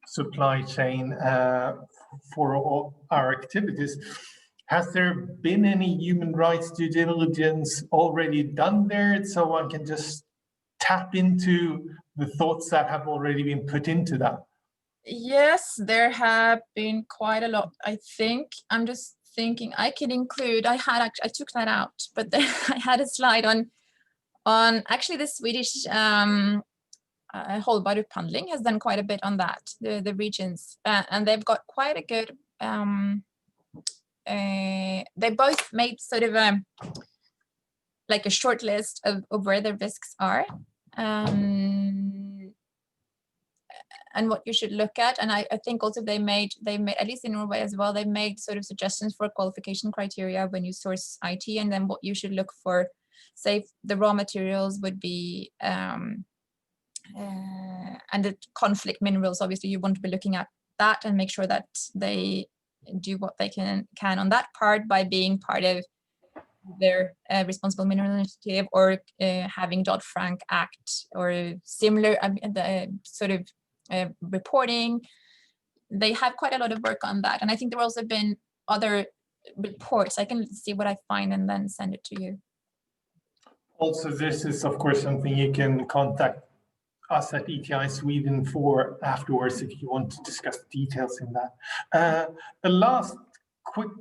supply chain for all our activities, has there been any human rights due diligence already done there, so one can just tap into the thoughts that have already been put into that? Yes, there have been quite a lot, I think. I'm just thinking I can include, I took that out, but then I had a slide on actually the Swedish Hållbar Upphandling has done quite a bit on that, the regions, and they've got quite a good, they both made sort of like a short list of where the risks are. and what you should look at. And I think also they made, at least in Norway as well, they made sort of suggestions for qualification criteria when you source IT, and then what you should look for. Say the raw materials would be, and the conflict minerals, obviously you want to be looking at that and make sure that they do what they can on that part by being part of their responsible mineral initiative, or having Dodd-Frank Act or similar sort of reporting. They have quite a lot of work on that, and I think there have also been other reports. I can see what I find and then send it to you. Also, this is of course something you can contact us at ETI Sweden for afterwards if you want to discuss details in that. The last quick,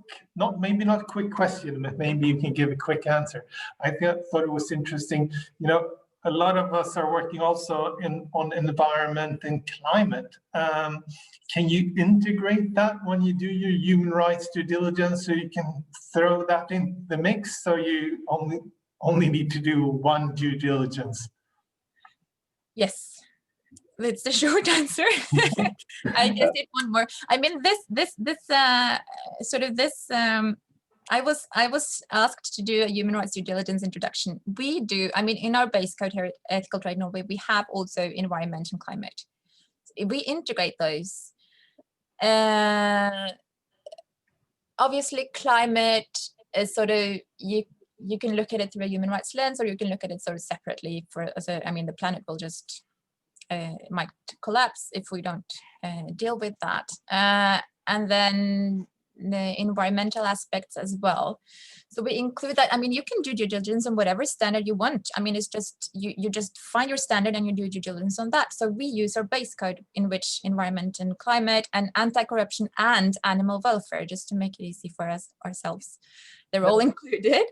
maybe not quick question, but maybe you can give a quick answer. I thought it was interesting. You know, a lot of us are working also on environment and climate. Can you integrate that when you do your human rights due diligence, so you can throw that in the mix, so you only need to do one due diligence? Yes, that's the short answer. I just did one more. I mean, I was asked to do a human rights due diligence introduction. We do, I mean, in our base code here at Ethical Trade Norway, we have also environment and climate. We integrate those. Obviously, climate is sort of, you can look at it through a human rights lens, or you can look at it sort of separately. I mean, the planet will just might collapse if we don't deal with that. And then the environmental aspects as well. So we include that. I mean, you can do due diligence on whatever standard you want. I mean, it's just, you just find your standard and you do due diligence on that. So we use our base code in which environment and climate and anti-corruption and animal welfare, just to make it easy for us ourselves. They're all included.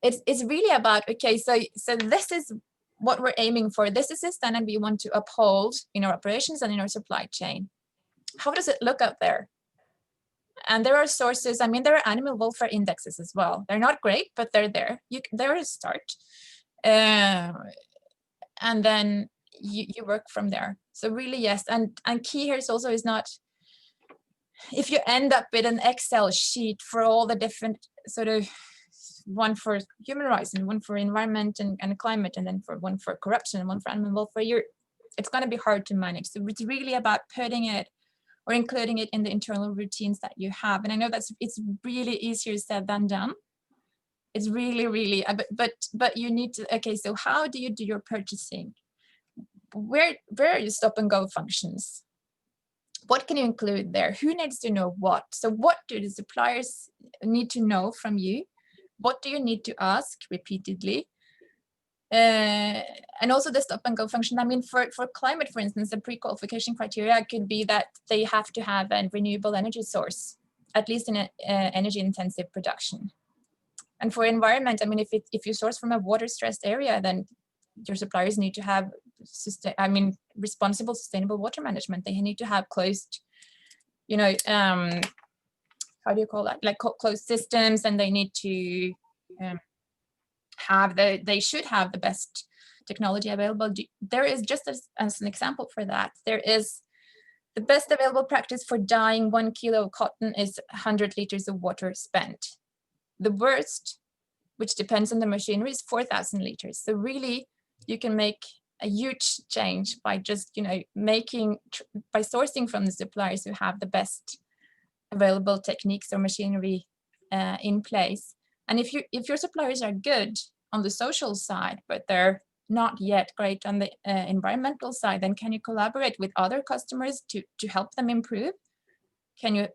It's really about, okay, so this is what we're aiming for. This is the standard we want to uphold in our operations and in our supply chain. How does it look out there? And there are sources. I mean, there are animal welfare indexes as well. They're not great, but they're there. They're a start. And then you work from there. So really, yes. And key here is also is not, if you end up with an Excel sheet for all the different sort of, one for human rights and one for environment and climate, and then one for corruption and one for animal welfare, it's going to be hard to manage. So it's really about putting it or including it in the internal routines that you have. And I know it's really easier said than done. It's really, but you need to, okay, so how do you do your purchasing? Where are your stop and go functions? What can you include there? Who needs to know what? So what do the suppliers need to know from you? What do you need to ask repeatedly? And also the stop and go function. I mean, for climate, for instance, the pre-qualification criteria could be that they have to have a renewable energy source, at least in an energy intensive production. And for environment, I mean, if you source from a water stressed area, then your suppliers need to have responsible, sustainable water management. They need to have closed, how do you call that? Like closed systems, and they need to they should have the best technology available. There is, just as an example for that, there is the best available practice for dyeing 1 kilo of cotton is 100 liters of water spent. The worst, which depends on the machinery, is 4,000 liters. So really, you can make a huge change by just, by sourcing from the suppliers who have the best available techniques or machinery in place. And if your suppliers are good on the social side, but they're not yet great on the environmental side, then can you collaborate with other customers to help them improve? Can you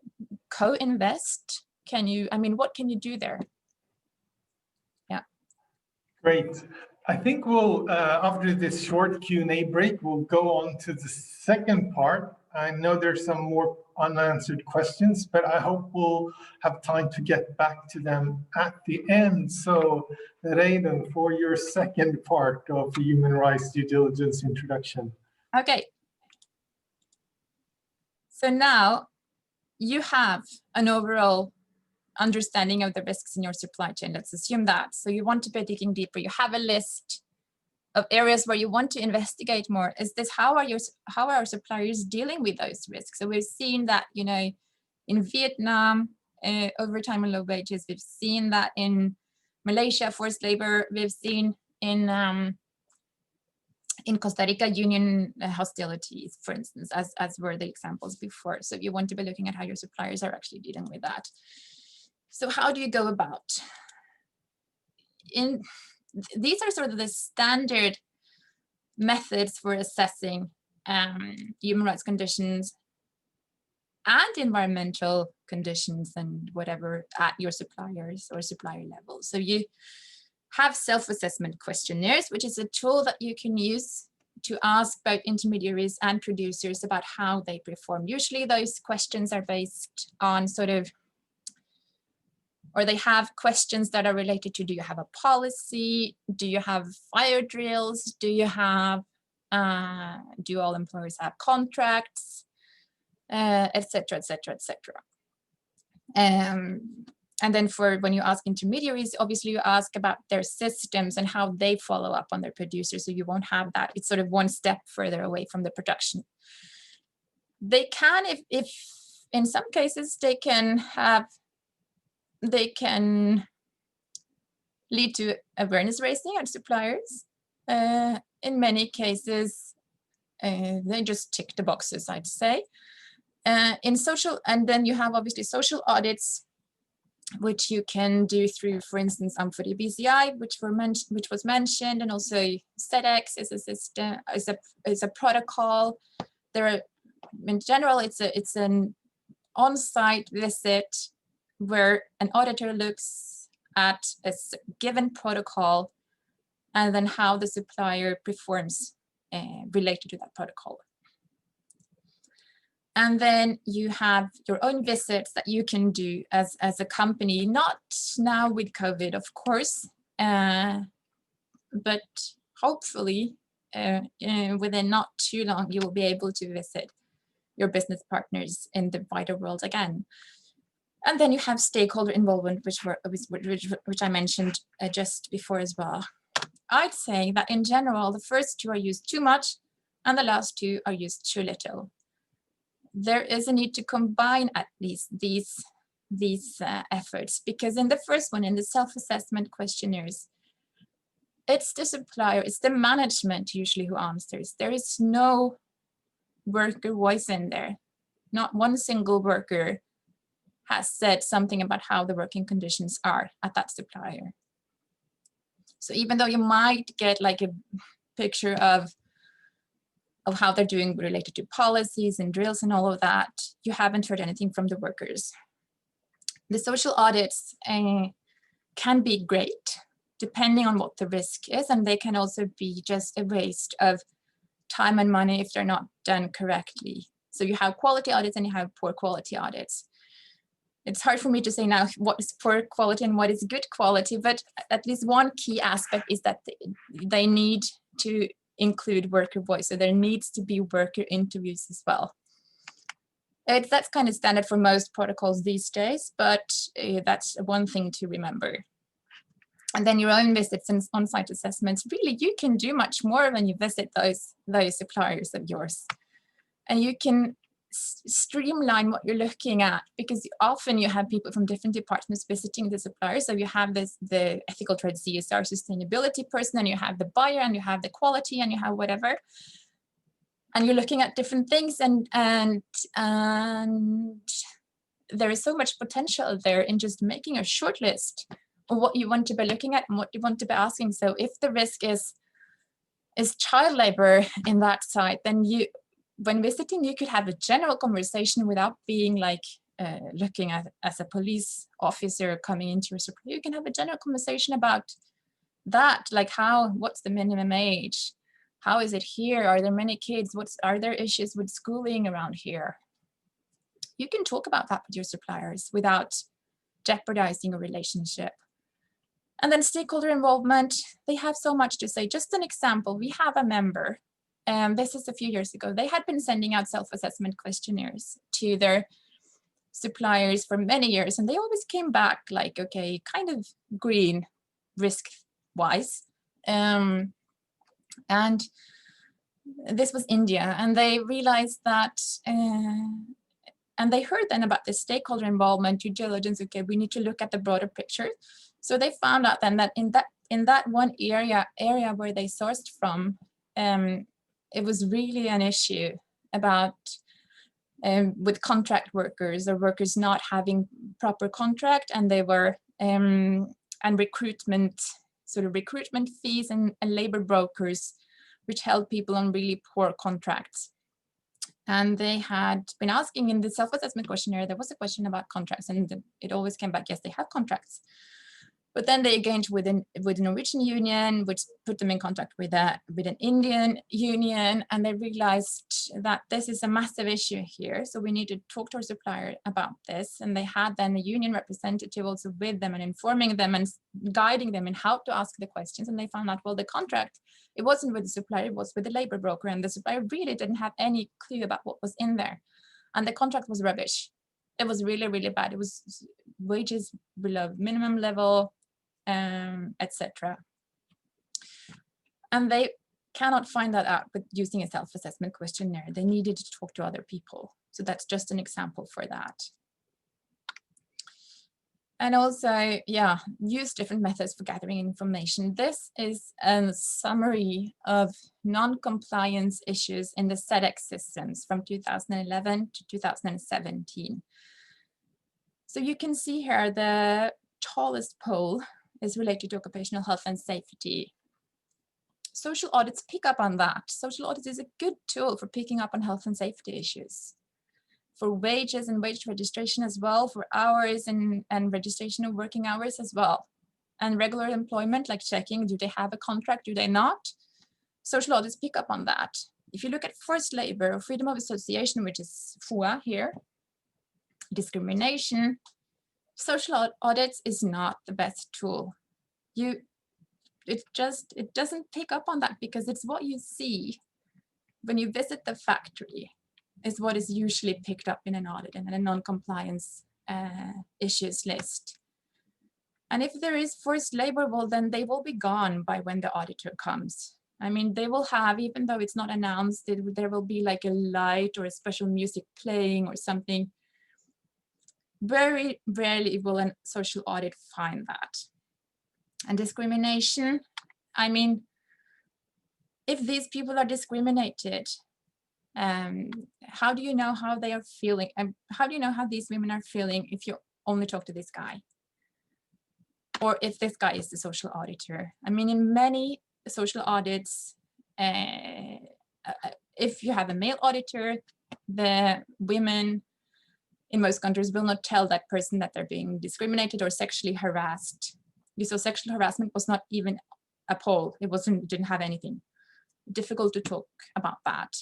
co-invest? What can you do there? Yeah. Great. I think we'll, after this short Q&A break, we'll go on to the second part. I know there's some more unanswered questions, but I hope we'll have time to get back to them at the end. So, Reidun, for your second part of the Human Rights Due Diligence introduction. Okay. So now you have an overall understanding of the risks in your supply chain. Let's assume that. So you want to be digging deeper. You have a list areas where you want to investigate more is this: how are our suppliers dealing with those risks? So we've seen that, you know, in Vietnam, overtime and low wages. We've seen that in Malaysia, forced labor. We've seen in Costa Rica, union hostilities, for instance, as were the examples before. So you want to be looking at how your suppliers are actually dealing with that. So how do you go about? These are sort of the standard methods for assessing human rights conditions and environmental conditions and whatever at your suppliers or supplier level. So you have self-assessment questionnaires, which is a tool that you can use to ask both intermediaries and producers about how they perform. Usually those questions are based on sort of, or they have questions that are related to, do you have a policy? Do you have fire drills? Do you have, do all employers have contracts? Et cetera, et cetera, et cetera. And then for when you ask intermediaries, obviously you ask about their systems and how they follow up on their producers, so you won't have that. It's sort of one step further away from the production. They can, if in some cases, they can lead to awareness raising at suppliers. In many cases, they just tick the boxes, I'd say. In social, and then you have obviously social audits, which you can do through, for instance, for the BCI, which was mentioned, and also SEDEX is a system, is a protocol. There are, in general, it's an on-site visit where an auditor looks at a given protocol and then how the supplier performs related to that protocol. And then you have your own visits that you can do as a company, not now with COVID, of course, but hopefully within not too long, you will be able to visit your business partners in the wider world again. And then you have stakeholder involvement, which I mentioned just before as well. I'd say that in general, the first two are used too much and the last two are used too little. There is a need to combine at least these efforts, because in the first one, in the self-assessment questionnaires, it's the supplier, it's the management usually who answers. There is no worker voice in there. Not one single worker has said something about how the working conditions are at that supplier. So even though you might get like a picture of how they're doing related to policies and drills and all of that, you haven't heard anything from the workers. The social audits can be great, depending on what the risk is, and they can also be just a waste of time and money if they're not done correctly. So you have quality audits and you have poor quality audits. It's hard for me to say now what is poor quality and what is good quality, but at least one key aspect is that they need to include worker voice. So there needs to be worker interviews as well. That's kind of standard for most protocols these days, but that's one thing to remember. And then your own visits and on-site assessments, really you can do much more when you visit those suppliers of yours. And you can streamline what you're looking at, because often you have people from different departments visiting the suppliers. So you have the ethical trade CSR sustainability person, and you have the buyer, and you have the quality, and you have whatever. And you're looking at different things, and there is so much potential there in just making a short list of what you want to be looking at and what you want to be asking. So if the risk is child labor in that site, then when visiting, you could have a general conversation without being like looking at as a police officer coming into your supplier. You can have a general conversation about that, like what's the minimum age? How is it here? Are there many kids? Are there issues with schooling around here? You can talk about that with your suppliers without jeopardizing a relationship. And then stakeholder involvement, they have so much to say. Just an example, we have a member, this is a few years ago, they had been sending out self-assessment questionnaires to their suppliers for many years, and they always came back like, okay, kind of green risk-wise. And this was India, and they realized that, and they heard then about this stakeholder involvement, due diligence. Okay, we need to look at the broader picture. So they found out then that in that one area where they sourced from, it was really an issue about with contract workers, or workers not having proper contract, and they were and recruitment fees and labor brokers, which held people on really poor contracts. And they had been asking in the self-assessment questionnaire, there was a question about contracts, and it always came back, yes, they have contracts. But then they engaged with the Norwegian union, which put them in contact with an Indian union, and they realized that this is a massive issue here. So we need to talk to our supplier about this. And they had then a union representative also with them and informing them and guiding them in how to ask the questions. And they found out, well, the contract, it wasn't with the supplier, it was with the labor broker, and the supplier really didn't have any clue about what was in there. And the contract was rubbish. It was really, really bad. It was wages below minimum level, etc. And they cannot find that out with using a self-assessment questionnaire. They needed to talk to other people. So that's just an example for that. And also, yeah, use different methods for gathering information. This is a summary of non-compliance issues in the SEDEX systems from 2011 to 2017. So you can see here the tallest pole is related to occupational health and safety. Social audits pick up on that. Social audits is a good tool for picking up on health and safety issues, for wages and wage registration as well, for hours and registration of working hours as well. And regular employment, like checking, do they have a contract, do they not? Social audits pick up on that. If you look at forced labor or freedom of association, which is FOA here, discrimination, social audits is not the best tool. It doesn't pick up on that, because it's what you see when you visit the factory is what is usually picked up in an audit and in a non-compliance issues list. And if there is forced labor, well, then they will be gone by when the auditor comes. I mean, they will have, even though it's not announced, there will be like a light or a special music playing or something. Very rarely will a social audit find that. And discrimination, I mean, if these people are discriminated, how do you know how they are feeling? And how do you know how these women are feeling if you only talk to this guy? Or if this guy is the social auditor? I mean, in many social audits, if you have a male auditor, the women in most countries will not tell that person that they're being discriminated or sexually harassed. So sexual harassment was not even a poll. It didn't have anything. Difficult to talk about that.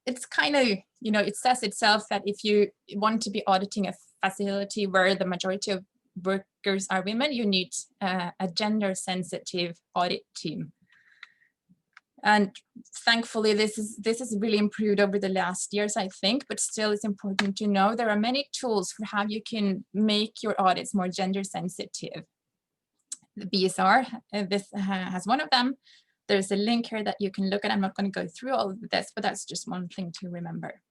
It's kind of, you know, it says itself that if you want to be auditing a facility where the majority of workers are women, you need a gender sensitive audit team. And thankfully, this is really improved over the last years, I think, but still it's important to know there are many tools for how you can make your audits more gender sensitive. The BSR, this has one of them. There's a link here that you can look at. I'm not going to go through all of this, but that's just one thing to remember.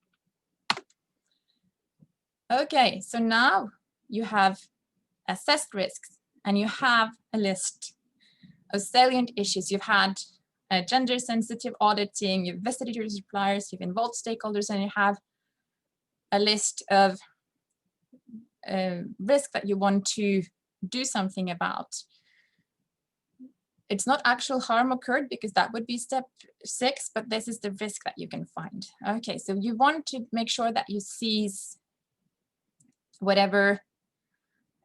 Okay, so now you have assessed risks and you have a list of salient issues. You've had gender sensitive auditing, you've visited your suppliers, you've involved stakeholders, and you have a list of risks that you want to do something about. It's not actual harm occurred, because that would be step 6, but this is the risk that you can find. Okay, so you want to make sure that you seize whatever,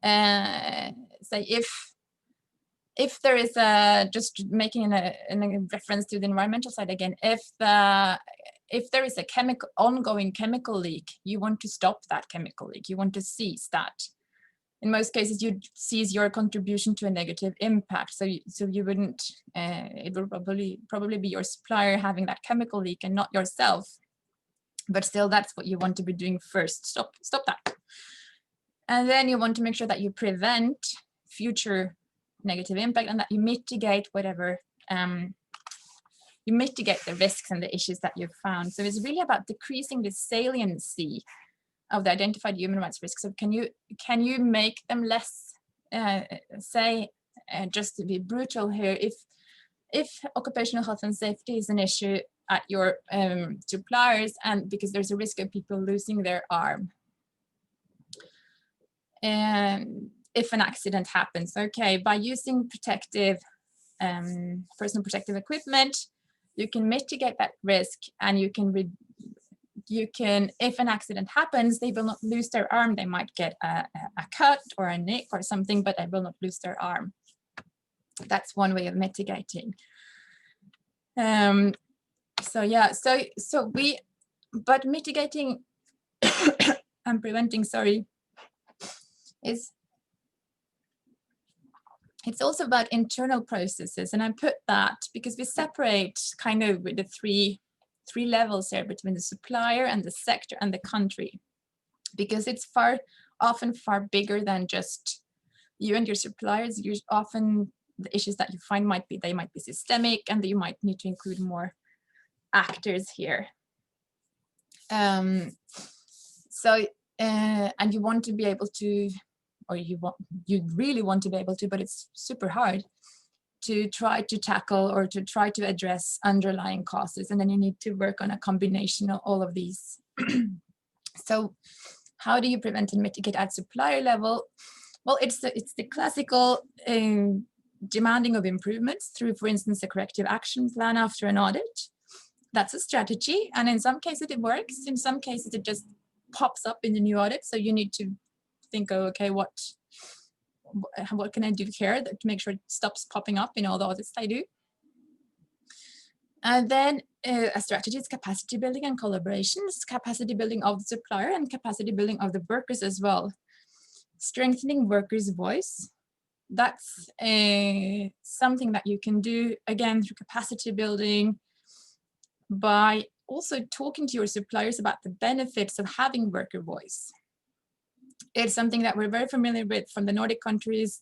say if there is a, just making a reference to the environmental side again, if there is a ongoing chemical leak, you want to stop that chemical leak, you want to seize that. In most cases, you seize your contribution to a negative impact. So you wouldn't, it will probably be your supplier having that chemical leak and not yourself. But still, that's what you want to be doing first. Stop that. And then you want to make sure that you prevent future negative impact and that you mitigate whatever you mitigate the risks and the issues that you've found. So it's really about decreasing the saliency of the identified human rights risks. So can you make them less, just to be brutal here, if occupational health and safety is an issue at your suppliers, and because there's a risk of people losing their arm, and if an accident happens, okay, by using protective, personal protective equipment, you can mitigate that risk, and you can, if an accident happens, they will not lose their arm. They might get a cut or a nick or something, but they will not lose their arm. That's one way of mitigating. So yeah, but mitigating and preventing, sorry, it's also about internal processes. And I put that because we separate kind of with the three levels here between the supplier and the sector and the country, because it's often far bigger than just you and your suppliers. Often the issues that you find might be systemic, and you might need to include more actors here. And you want to be able to, or you really want to be able to, but it's super hard to try to tackle or to try to address underlying causes. And then you need to work on a combination of all of these. So how do you prevent and mitigate at supplier level? Well, it's the classical demanding of improvements through, for instance, a corrective action plan after an audit. That's a strategy. And in some cases it works. In some cases it just pops up in the new audit. So you need to think, oh, okay, what can I do here to make sure it stops popping up in all the audits I do? And then a strategy is capacity building and collaborations, capacity building of the supplier and capacity building of the workers as well. Strengthening workers' voice. That's something that you can do, again, through capacity building, by also talking to your suppliers about the benefits of having worker voice. It's something that we're very familiar with from the Nordic countries,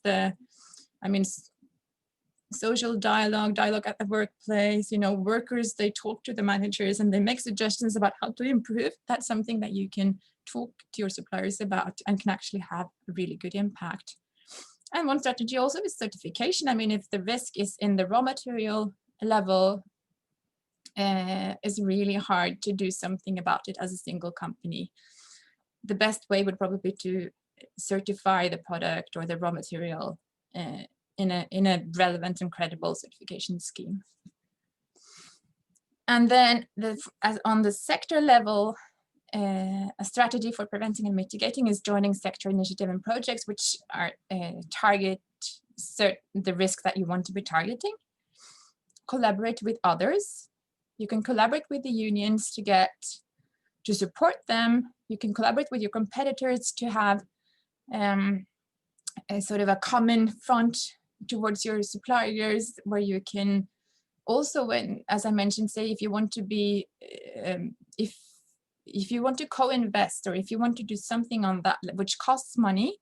social dialogue at the workplace, workers, they talk to the managers and they make suggestions about how to improve. That's something that you can talk to your suppliers about and can actually have a really good impact. And one strategy also is certification. If the risk is in the raw material level, it's really hard to do something about it as a single company. The best way would probably be to certify the product or the raw material in a relevant and credible certification scheme. And then on the sector level, a strategy for preventing and mitigating is joining sector initiative and projects which are target the risk that you want to be targeting. Collaborate with others. You can collaborate with the unions to support them. You can collaborate with your competitors to have a sort of a common front towards your suppliers, where you can also, as I mentioned, say if you want to be, if you want to co-invest, or if you want to do something on that which costs money,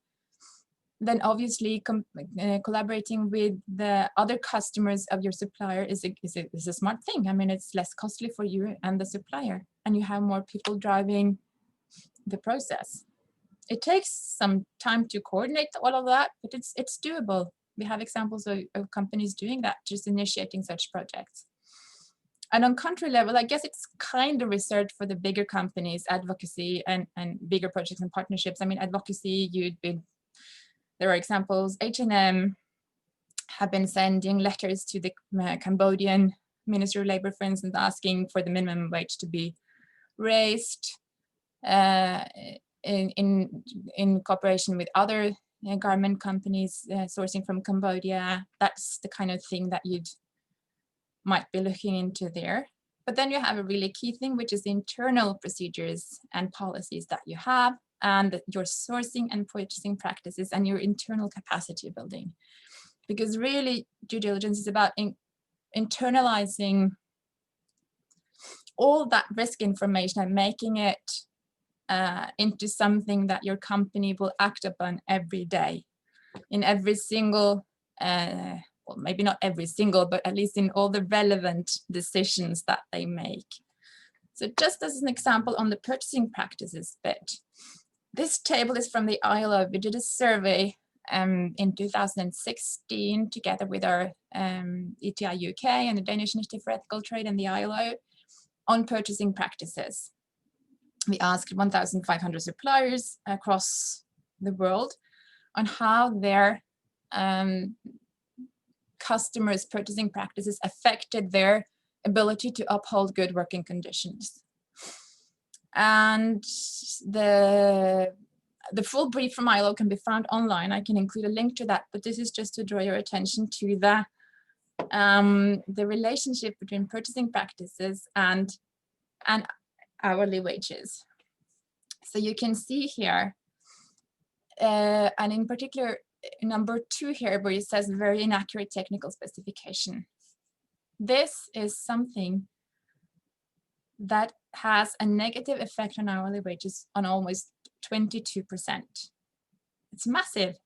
then obviously collaborating with the other customers of your supplier is a smart thing. It's less costly for you and the supplier, and you have more people driving the process. It takes some time to coordinate all of that, but it's doable. We have examples of companies doing that, just initiating such projects. And on country level, I guess it's kind of reserved for the bigger companies, advocacy and bigger projects and partnerships. Advocacy, there are examples. H&M have been sending letters to the Cambodian Ministry of Labor, for instance, asking for the minimum wage to be raised in cooperation with other garment companies sourcing from Cambodia. That's the kind of thing that you'd might be looking into there. But then you have a really key thing, which is the internal procedures and policies that you have, and your sourcing and purchasing practices and your internal capacity building. Because really due diligence is about internalizing all that risk information and making it into something that your company will act upon every day in every single well, maybe not every single, but at least in all the relevant decisions that they make. So just as an example on the purchasing practices bit, this table is from the ILO. We did a survey in 2016 together with our ETI UK and the Danish Initiative for Ethical Trade and the ILO on purchasing practices. We asked 1,500 suppliers across the world on how their customers' purchasing practices affected their ability to uphold good working conditions. And the full brief from ILO can be found online. I can include a link to that, but this is just to draw your attention to the relationship between purchasing practices and hourly wages. So you can see here, and in particular, number 2 here, where it says very inaccurate technical specification. This is something that has a negative effect on hourly wages on almost 22%. It's massive.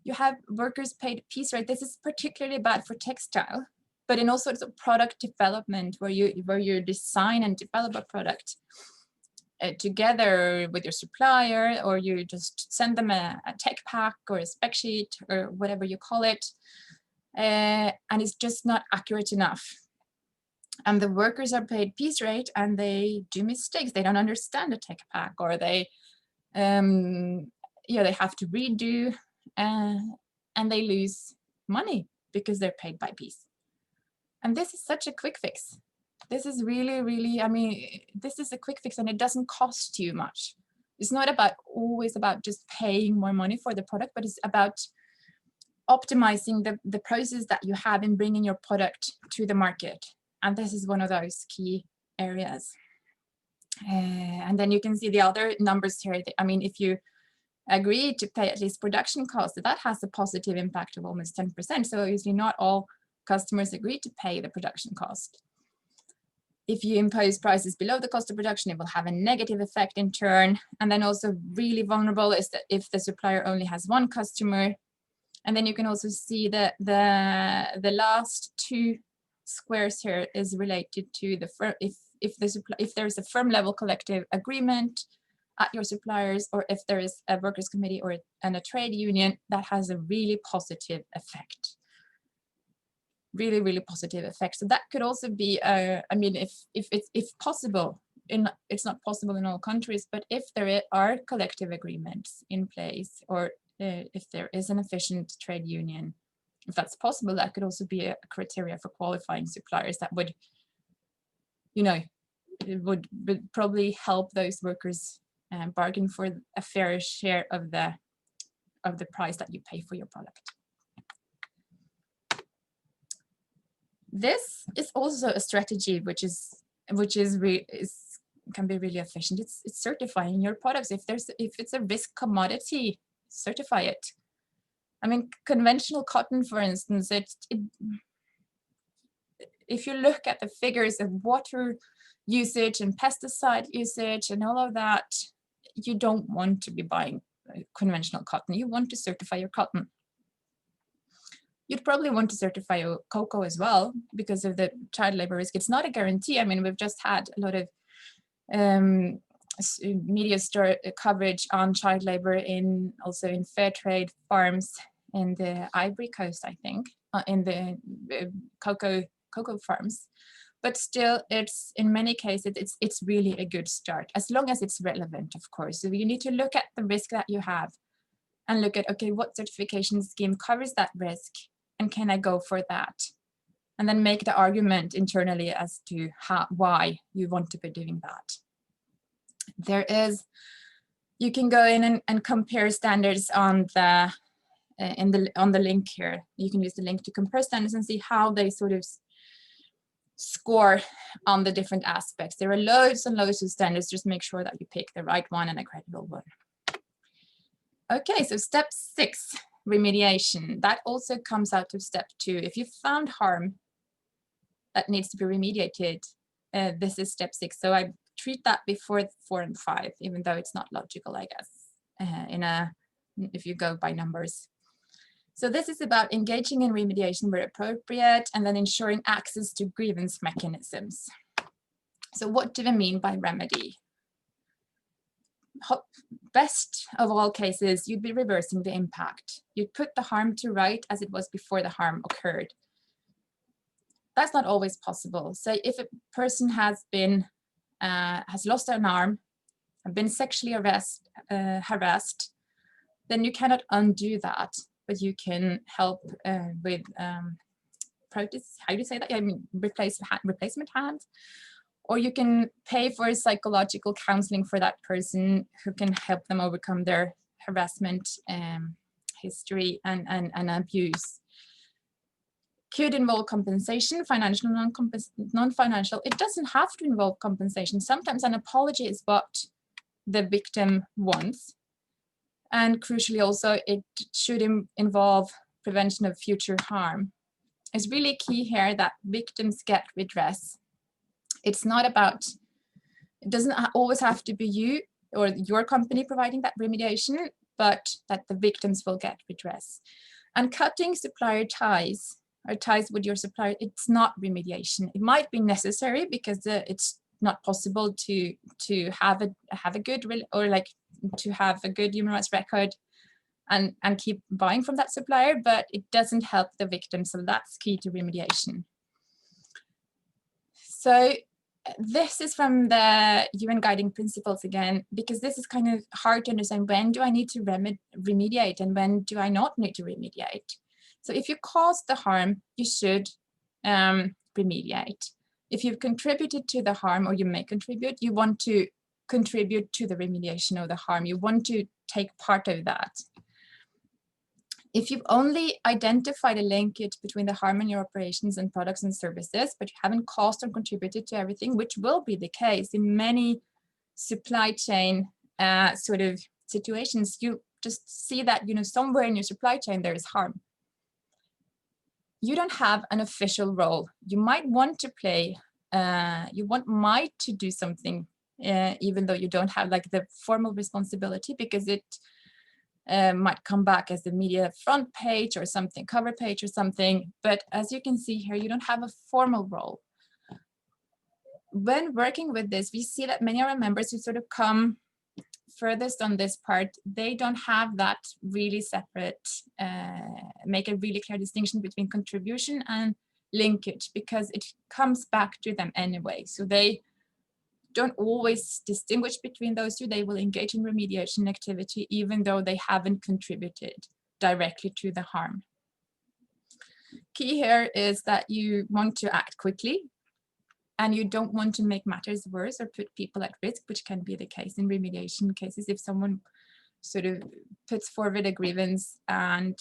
You have workers paid piece rate. This is particularly bad for textile, but in all sorts of product development where you design and develop a product together with your supplier, or you just send them a tech pack or a spec sheet or whatever you call it, and it's just not accurate enough. And the workers are paid piece rate and they do mistakes. They don't understand the tech pack, or they have to redo, and they lose money because they're paid by piece. And this is such a quick fix. This is really, I mean, this is a quick fix and it doesn't cost you much. It's not always about just paying more money for the product, but it's about optimizing the process that you have in bringing your product to the market. And this is one of those key areas. And then you can see the other numbers here. I mean, if you agree to pay at least production costs, that has a positive impact of almost 10%. So obviously not all customers agree to pay the production cost. If you impose prices below the cost of production, it will have a negative effect in turn. And then also really vulnerable is that if the supplier only has one customer. And then you can also see that the last 2 squares here is related to the firm, if there is a firm level collective agreement at your suppliers, or if there is a workers' committee and a trade union, that has a really positive effect. Really positive effect. So that could also be, I mean, if possible, it's not possible in all countries, but if there are collective agreements in place, or if there is an efficient trade union, if that's possible, that could also be a criteria for qualifying suppliers that would, it would probably help those workers bargain for a fair share of the price that you pay for your product. This is also a strategy which can be really efficient. It's certifying your products. If it's a risk commodity, certify it. I mean, conventional cotton, for instance, if you look at the figures of water usage and pesticide usage and all of that, you don't want to be buying conventional cotton. You want to certify your cotton. You'd probably want to certify your cocoa as well because of the child labor risk. It's not a guarantee. I mean, we've just had a lot of media coverage on child labor also in fair trade farms in the Ivory Coast, I think, in the cocoa farms. But still, it's in many cases, it's really a good start, as long as it's relevant, of course. So you need to look at the risk that you have and look at, okay, what certification scheme covers that risk? And can I go for that? And then make the argument internally as to why you want to be doing that. You can go in and compare standards on the link here. You can use the link to compare standards and see how they sort of score on the different aspects. There are loads and loads of standards. Just make sure that you pick the right one and a credible one. Okay, so step 6, remediation. That also comes out of step 2. If you found harm that needs to be remediated, this is step 6. So I treat that before 4 and 5, even though it's not logical, I guess, if you go by numbers. So this is about engaging in remediation where appropriate and then ensuring access to grievance mechanisms. So what do we mean by remedy? Best of all cases, you'd be reversing the impact. You'd put the harm to right as it was before the harm occurred. That's not always possible. So if a person has lost an arm and been sexually harassed, then you cannot undo that, but you can help with practice. How do you say that? I mean, replacement hands. Or you can pay for psychological counseling for that person who can help them overcome their harassment history and abuse. Could involve compensation, financial, non-financial. It doesn't have to involve compensation. Sometimes an apology is what the victim wants. And crucially also, it should involve prevention of future harm. It's really key here that victims get redress. It's not about, it doesn't always have to be you or your company providing that remediation, but that the victims will get redress. And cutting supplier ties or ties with your supplier, it's not remediation. It might be necessary because it's not possible to have a good human rights record and keep buying from that supplier, but it doesn't help the victim. So that's key to remediation. So this is from the UN guiding principles again, because this is kind of hard to understand. When do I need to remediate and when do I not need to remediate? So if you caused the harm, you should remediate. If you've contributed to the harm or you may contribute, you want to contribute to the remediation of the harm. You want to take part of that. If you've only identified a linkage between the harm in your operations and products and services, but you haven't caused or contributed to everything, which will be the case in many supply chain sort of situations, you just see that, you know, somewhere in your supply chain there is harm. You don't have an official role. You might want to play, might to do something, even though you don't have like the formal responsibility, because it might come back as the media front page or something, cover page or something. But as you can see here, you don't have a formal role. When working with this, we see that many of our members who sort of come furthest on this part, they don't have that really separate, make a really clear distinction between contribution and linkage, because it comes back to them anyway. So they don't always distinguish between those two. They will engage in remediation activity even though they haven't contributed directly to the harm. Key here is that you want to act quickly and you don't want to make matters worse or put people at risk, which can be the case in remediation cases if someone sort of puts forward a grievance and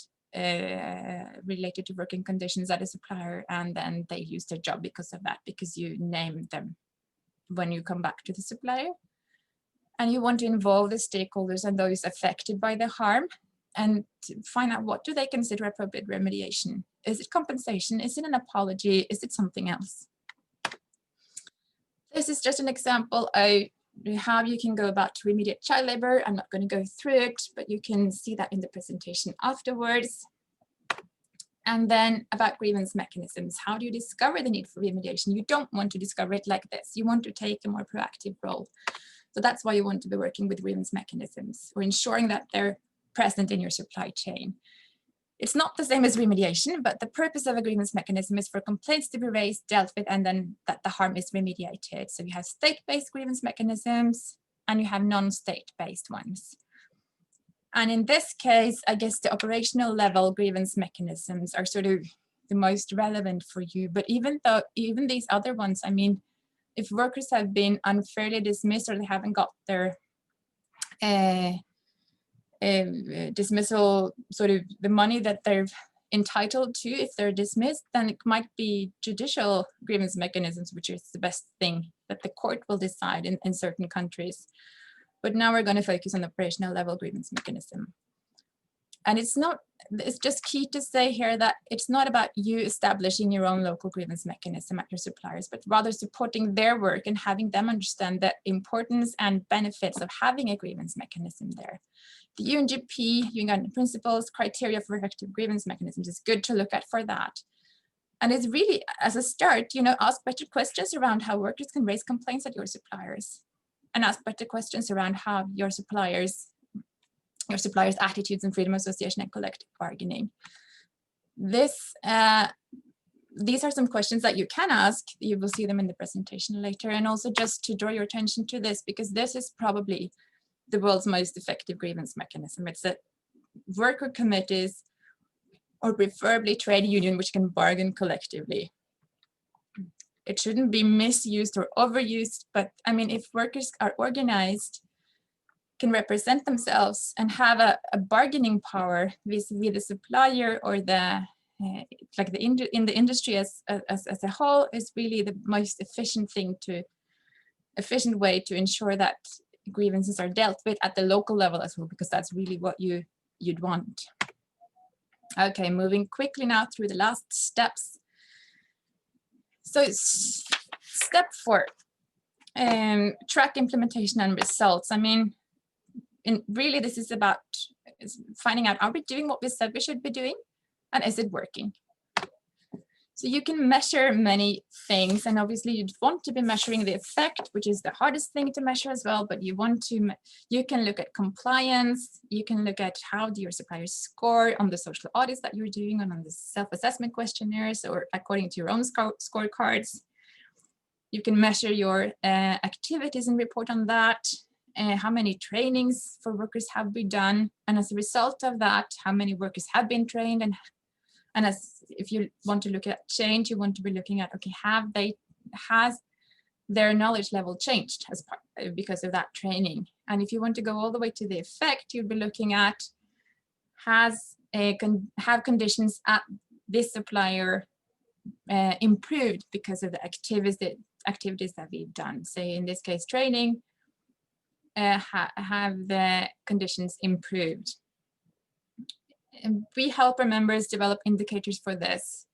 related to working conditions at a supplier, and then they lose their job because of that, because you named them when you come back to the supplier. And you want to involve the stakeholders and those affected by the harm and to find out, what do they consider appropriate remediation? Is it compensation? Is it an apology? Is it something else? This is just an example of how you can go about to remediate child labor. I'm not going to go through it, but you can see that in the presentation afterwards. And then about grievance mechanisms. How do you discover the need for remediation? You don't want to discover it like this. You want to take a more proactive role. So that's why you want to be working with grievance mechanisms or ensuring that they're present in your supply chain. It's not the same as remediation, but the purpose of a grievance mechanism is for complaints to be raised, dealt with, and then that the harm is remediated. So you have state-based grievance mechanisms and you have non-state-based ones. And in this case, I guess the operational level grievance mechanisms are sort of the most relevant for you. But even these other ones, I mean, if workers have been unfairly dismissed or they haven't got their dismissal, sort of the money that they're entitled to, if they're dismissed, then it might be judicial grievance mechanisms, which is the best thing that the court will decide in certain countries. But now we're going to focus on the operational level grievance mechanism. And it's not it's just key to say here that it's not about you establishing your own local grievance mechanism at your suppliers, but rather supporting their work and having them understand the importance and benefits of having a grievance mechanism there. The UNGP, United Principles, criteria for effective grievance mechanisms is good to look at for that. And it's really, as a start, ask better questions around how workers can raise complaints at your suppliers, and ask better questions around how your suppliers' attitudes and freedom of association and collective bargaining. These are some questions that you can ask. You will see them in the presentation later. And also just to draw your attention to this, because this is probably the world's most effective grievance mechanism. It's that worker committees, or preferably trade union, which can bargain collectively. It shouldn't be misused or overused, but I mean, if workers are organized, can represent themselves and have a bargaining power vis-a-vis the supplier or the in the industry as a whole, is really the most efficient way to ensure that grievances are dealt with at the local level as well, because that's really what you'd want. Okay, moving quickly now through the last steps. So step 4, track implementation and results. I mean, really this is about finding out, are we doing what we said we should be doing? And is it working? So you can measure many things, and obviously you'd want to be measuring the effect, which is the hardest thing to measure as well, but you can look at compliance, you can look at how do your suppliers score on the social audits that you're doing, and on the self-assessment questionnaires, or according to your own scorecards. You can measure your activities and report on that, how many trainings for workers have been done, and as a result of that, how many workers have been trained, and as if you want to look at change, you want to be looking at, okay, has their knowledge level changed because of that training? And if you want to go all the way to the effect, you'll be looking at, have conditions at this supplier improved because of the activities that we've done? Say in this case, training, have the conditions improved? And we help our members develop indicators for this.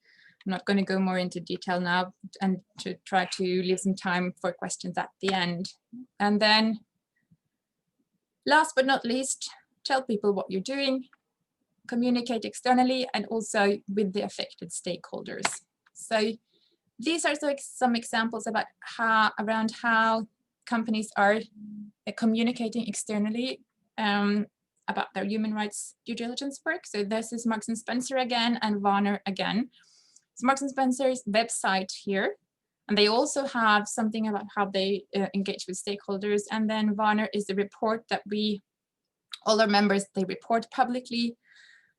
I'm not going to go more into detail now, and to try to leave some time for questions at the end. And then last but not least, tell people what you're doing, communicate externally, and also with the affected stakeholders. So these are some examples about around how companies are communicating externally about their human rights due diligence work. So this is Marks & Spencer again, and Warner again. So Marks & Spencer's website here, and they also have something about how they engage with stakeholders. And then Warner is the report that all our members, they report publicly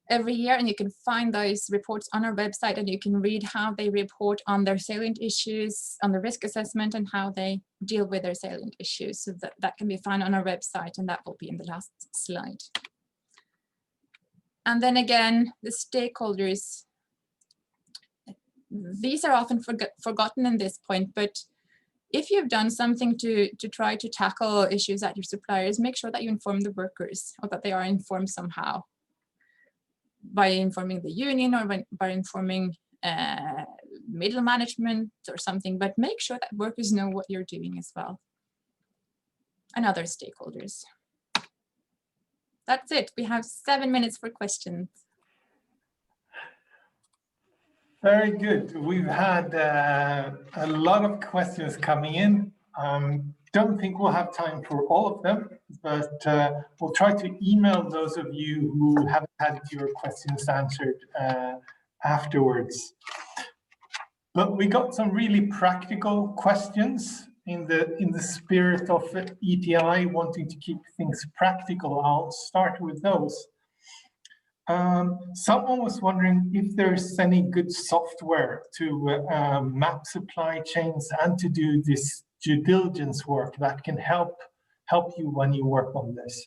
every year, and you can find those reports on our website, and you can read how they report on their salient issues, on the risk assessment, and how they deal with their salient issues. So that can be found on our website, and that will be in the last slide. And then again, the stakeholders, these are often forgotten in this point, but if you've done something to try to tackle issues at your suppliers, make sure that you inform the workers, or that they are informed somehow, by informing the union, or by informing middle management or something, but make sure that workers know what you're doing as well, and other stakeholders. That's it. We have 7 minutes for questions. Very good. We've had a lot of questions coming in. Don't think we'll have time for all of them, but we'll try to email those of you who haven't had your questions answered afterwards. But we got some really practical questions in the spirit of ETI wanting to keep things practical. I'll start with those. Someone was wondering if there's any good software to map supply chains and to do this due diligence work that can help you when you work on this.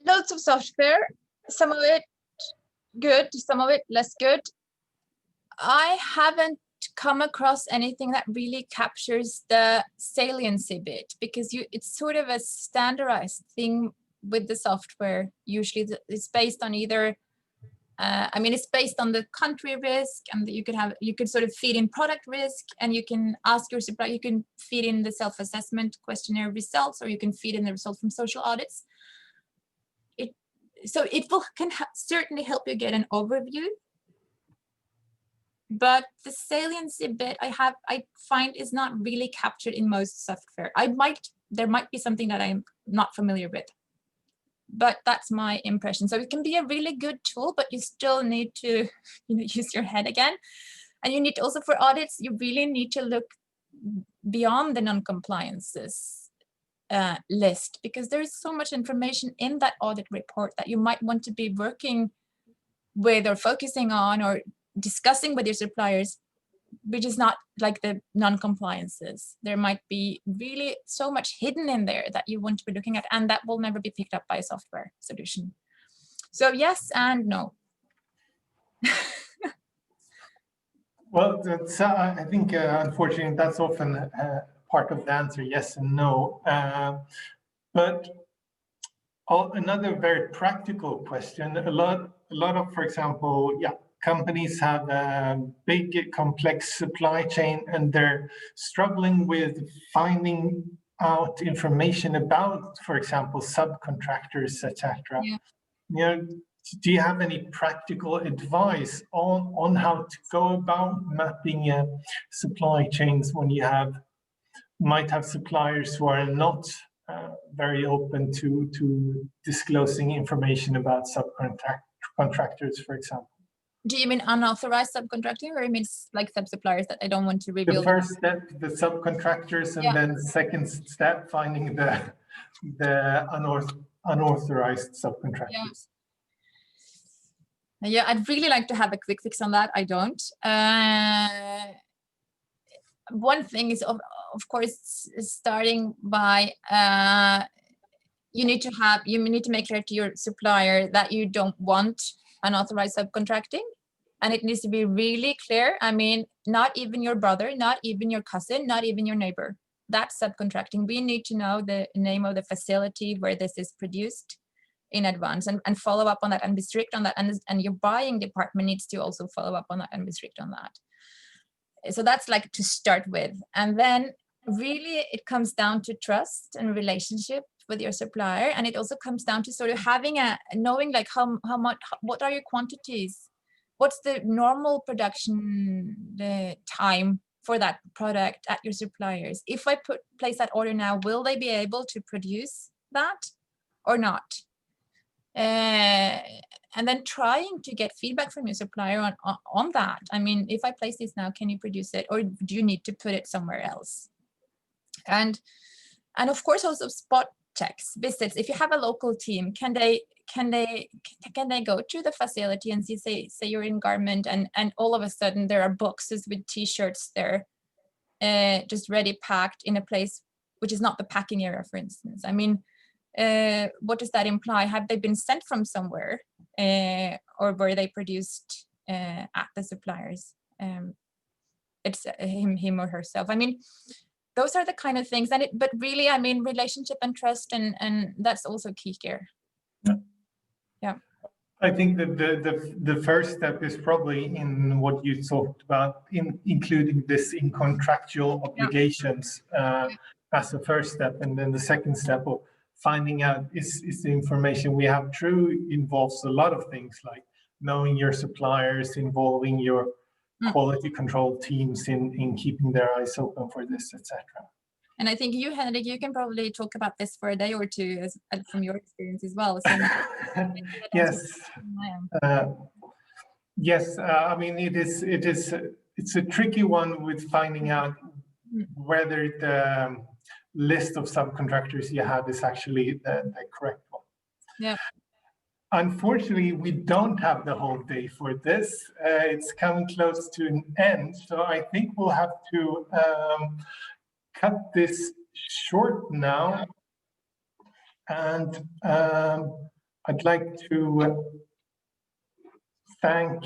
Loads of software, some of it good, some of it less good. I haven't come across anything that really captures the saliency bit, because it's sort of a standardized thing with the software. Usually it's based on either, it's based on the country risk, and you could sort of feed in product risk, and you can ask your supplier, you can feed in the self-assessment questionnaire results, or you can feed in the results from social audits. So it can certainly help you get an overview. But the saliency bit I find is not really captured in most software. There might be something that I'm not familiar with, but that's my impression. So it can be a really good tool, but you still need to use your head again. And you need to also, for audits, you really need to look beyond the non-compliances list, because there's so much information in that audit report that you might want to be working with or focusing on or discussing with your suppliers, which is not like the non-compliances. There might be really so much hidden in there that you want to be looking at, and that will never be picked up by a software solution. So yes and no. Well, that's, I think, unfortunately, that's often part of the answer, yes and no. But another very practical question, a lot of, for example, companies have a big, complex supply chain, and they're struggling with finding out information about, for example, subcontractors, etc. Yeah. Do you have any practical advice on how to go about mapping supply chains when you might have suppliers who are not very open to disclosing information about subcontractors, for example? Do you mean unauthorized subcontracting, or you mean like sub-suppliers that I don't want to reveal? The first step, the subcontractors, and then second step, finding the unauthorized subcontractors. Yeah, I'd really like to have a quick fix on that. I don't. One thing is, of course, starting by you need to make clear to your supplier that you don't want unauthorized subcontracting, and it needs to be really clear. I mean, not even your brother, not even your cousin, not even your neighbor. That's subcontracting. We need to know the name of the facility where this is produced in advance, and follow up on that and be strict on that. And your buying department needs to also follow up on that and be strict on that. So that's like to start with. And then really it comes down to trust and relationship with your supplier. And it also comes down to sort of knowing like how much, what are your quantities? What's the normal production time for that product at your suppliers? If I place that order now, will they be able to produce that or not? And then trying to get feedback from your supplier on that. I mean, if I place this now, can you produce it, or do you need to put it somewhere else? And of course also spot checks, visits. If you have a local team, can they go to the facility and see, say you're in garment, and all of a sudden there are boxes with t-shirts there, just ready packed in a place which is not the packing area, for instance. I mean, what does that imply? Have they been sent from somewhere, or were they produced at the suppliers? It's him or herself. I mean, those are the kind of things. But really, I mean, relationship and trust, and that's also key here. Yeah. I think that the first step is probably in what you talked about, including this in contractual obligations as a first step, and then the second step of finding out is the information we have true involves a lot of things, like knowing your suppliers, involving your quality control teams in keeping their eyes open for this, etc. And I think you, Henrik, you can probably talk about this for a day or two from your experience as well. So yes. Yes. I mean, it's a tricky one with finding out whether the list of subcontractors you have is actually the correct one. Yeah. Unfortunately, we don't have the whole day for this. It's coming close to an end, so I think we'll have to cut this short now. And I'd like to thank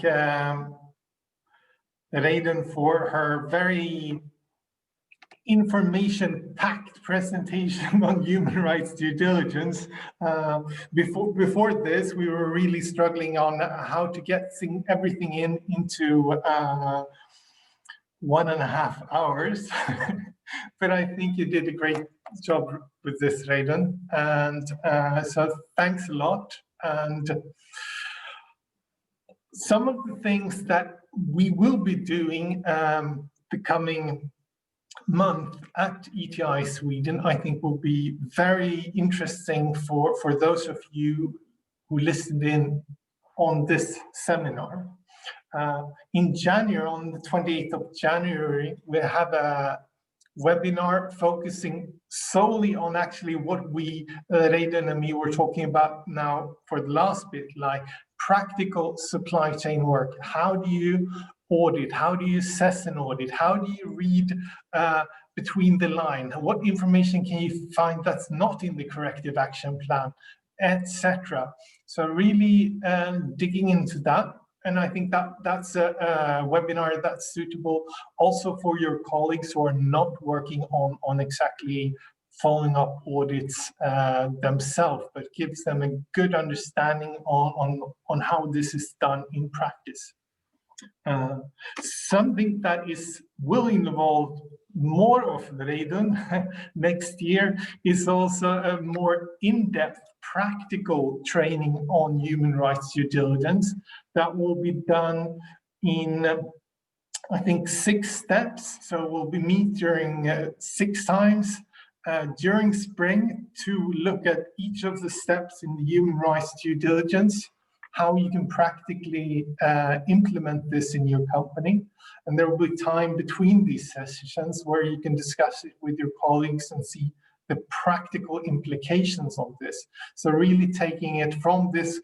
Reidun for her very information-packed presentation on human rights due diligence. Before this, we were really struggling on how to get everything into 1.5 hours. But I think you did a great job with this, Reidun. And so thanks a lot. And some of the things that we will be doing the coming month at ETI Sweden, I think will be very interesting for those of you who listened in on this seminar. In January, on the 28th of January, we have a webinar focusing solely on actually what we, Reidun and me, were talking about now for the last bit, like practical supply chain work. How do you audit? How do you assess an audit? How do you read between the line? What information can you find that's not in the corrective action plan, etc.? So really digging into that. And I think that's a webinar that's suitable also for your colleagues who are not working on exactly following up audits themselves, but gives them a good understanding on how this is done in practice. Something that will involve more of Reidun next year is also a more in-depth practical training on human rights due diligence that will be done in, I think, 6 steps. So we'll be meet during 6 times during spring to look at each of the steps in the human rights due diligence, how you can practically implement this in your company. And there will be time between these sessions where you can discuss it with your colleagues and see the practical implications of this. So really taking it from this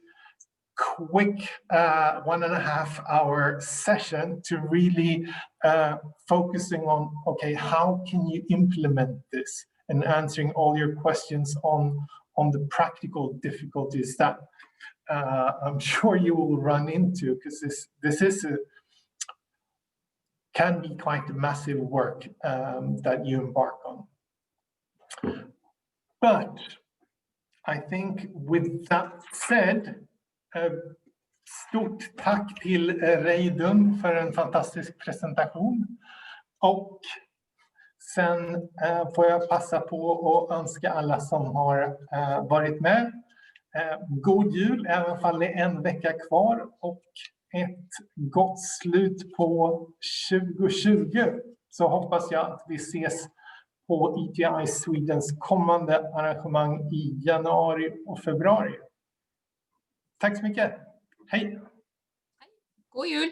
quick 1.5 hour session to really focusing on, okay, how can you implement this, and answering all your questions on the practical difficulties that I'm sure you will run into, because this can be quite a massive work that you embark on. But I think with that said, stort tack till Reidun för en fantastisk presentation. Och sen får jag passa på att önska alla som har varit med god jul, även fall det är en vecka kvar, och ett gott slut på 2020. Så hoppas jag att vi ses på ETI Swedens kommande arrangemang i januari och februari. Tack så mycket. Hej! God jul!